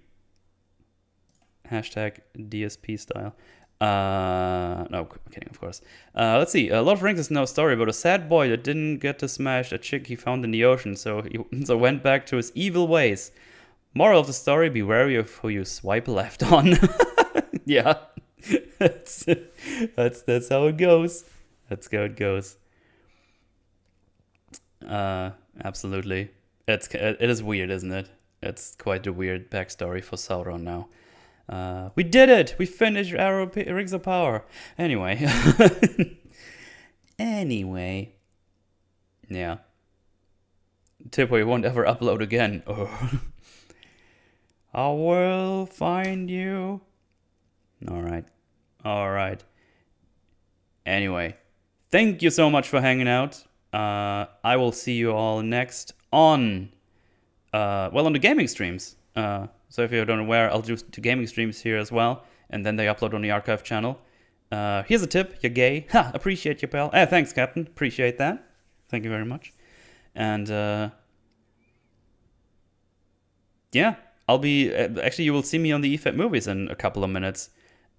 Hashtag DSP style. No, I'm kidding, of course. Let's see. Lord of the Rings is no story about a sad boy that didn't get to smash a chick he found in the ocean, so he went back to his evil ways. Moral of the story: be wary of who you swipe left on. Yeah, that's how it goes. That's how it goes. Absolutely. It is weird, isn't it? It's quite a weird backstory for Sauron now. We did it! We finished Rings of Power. Anyway. Anyway. Yeah. Tip where you won't ever upload again. Oh. I will find you. Alright. Anyway. Thank you so much for hanging out. I will see you all next on on the gaming streams. So if you're not aware, I'll do two gaming streams here as well, and then they upload on the archive channel. Here's a tip: you're gay. Ha! Appreciate you, pal. Thanks, Captain. Appreciate that. Thank you very much. And yeah, I'll be actually you will see me on the EFET movies in a couple of minutes.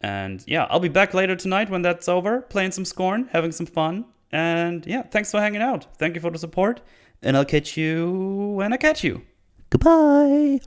And yeah, I'll be back later tonight when that's over, playing some Scorn, having some fun. And yeah, thanks for hanging out. Thank you for the support. And I'll catch you when I catch you. Goodbye.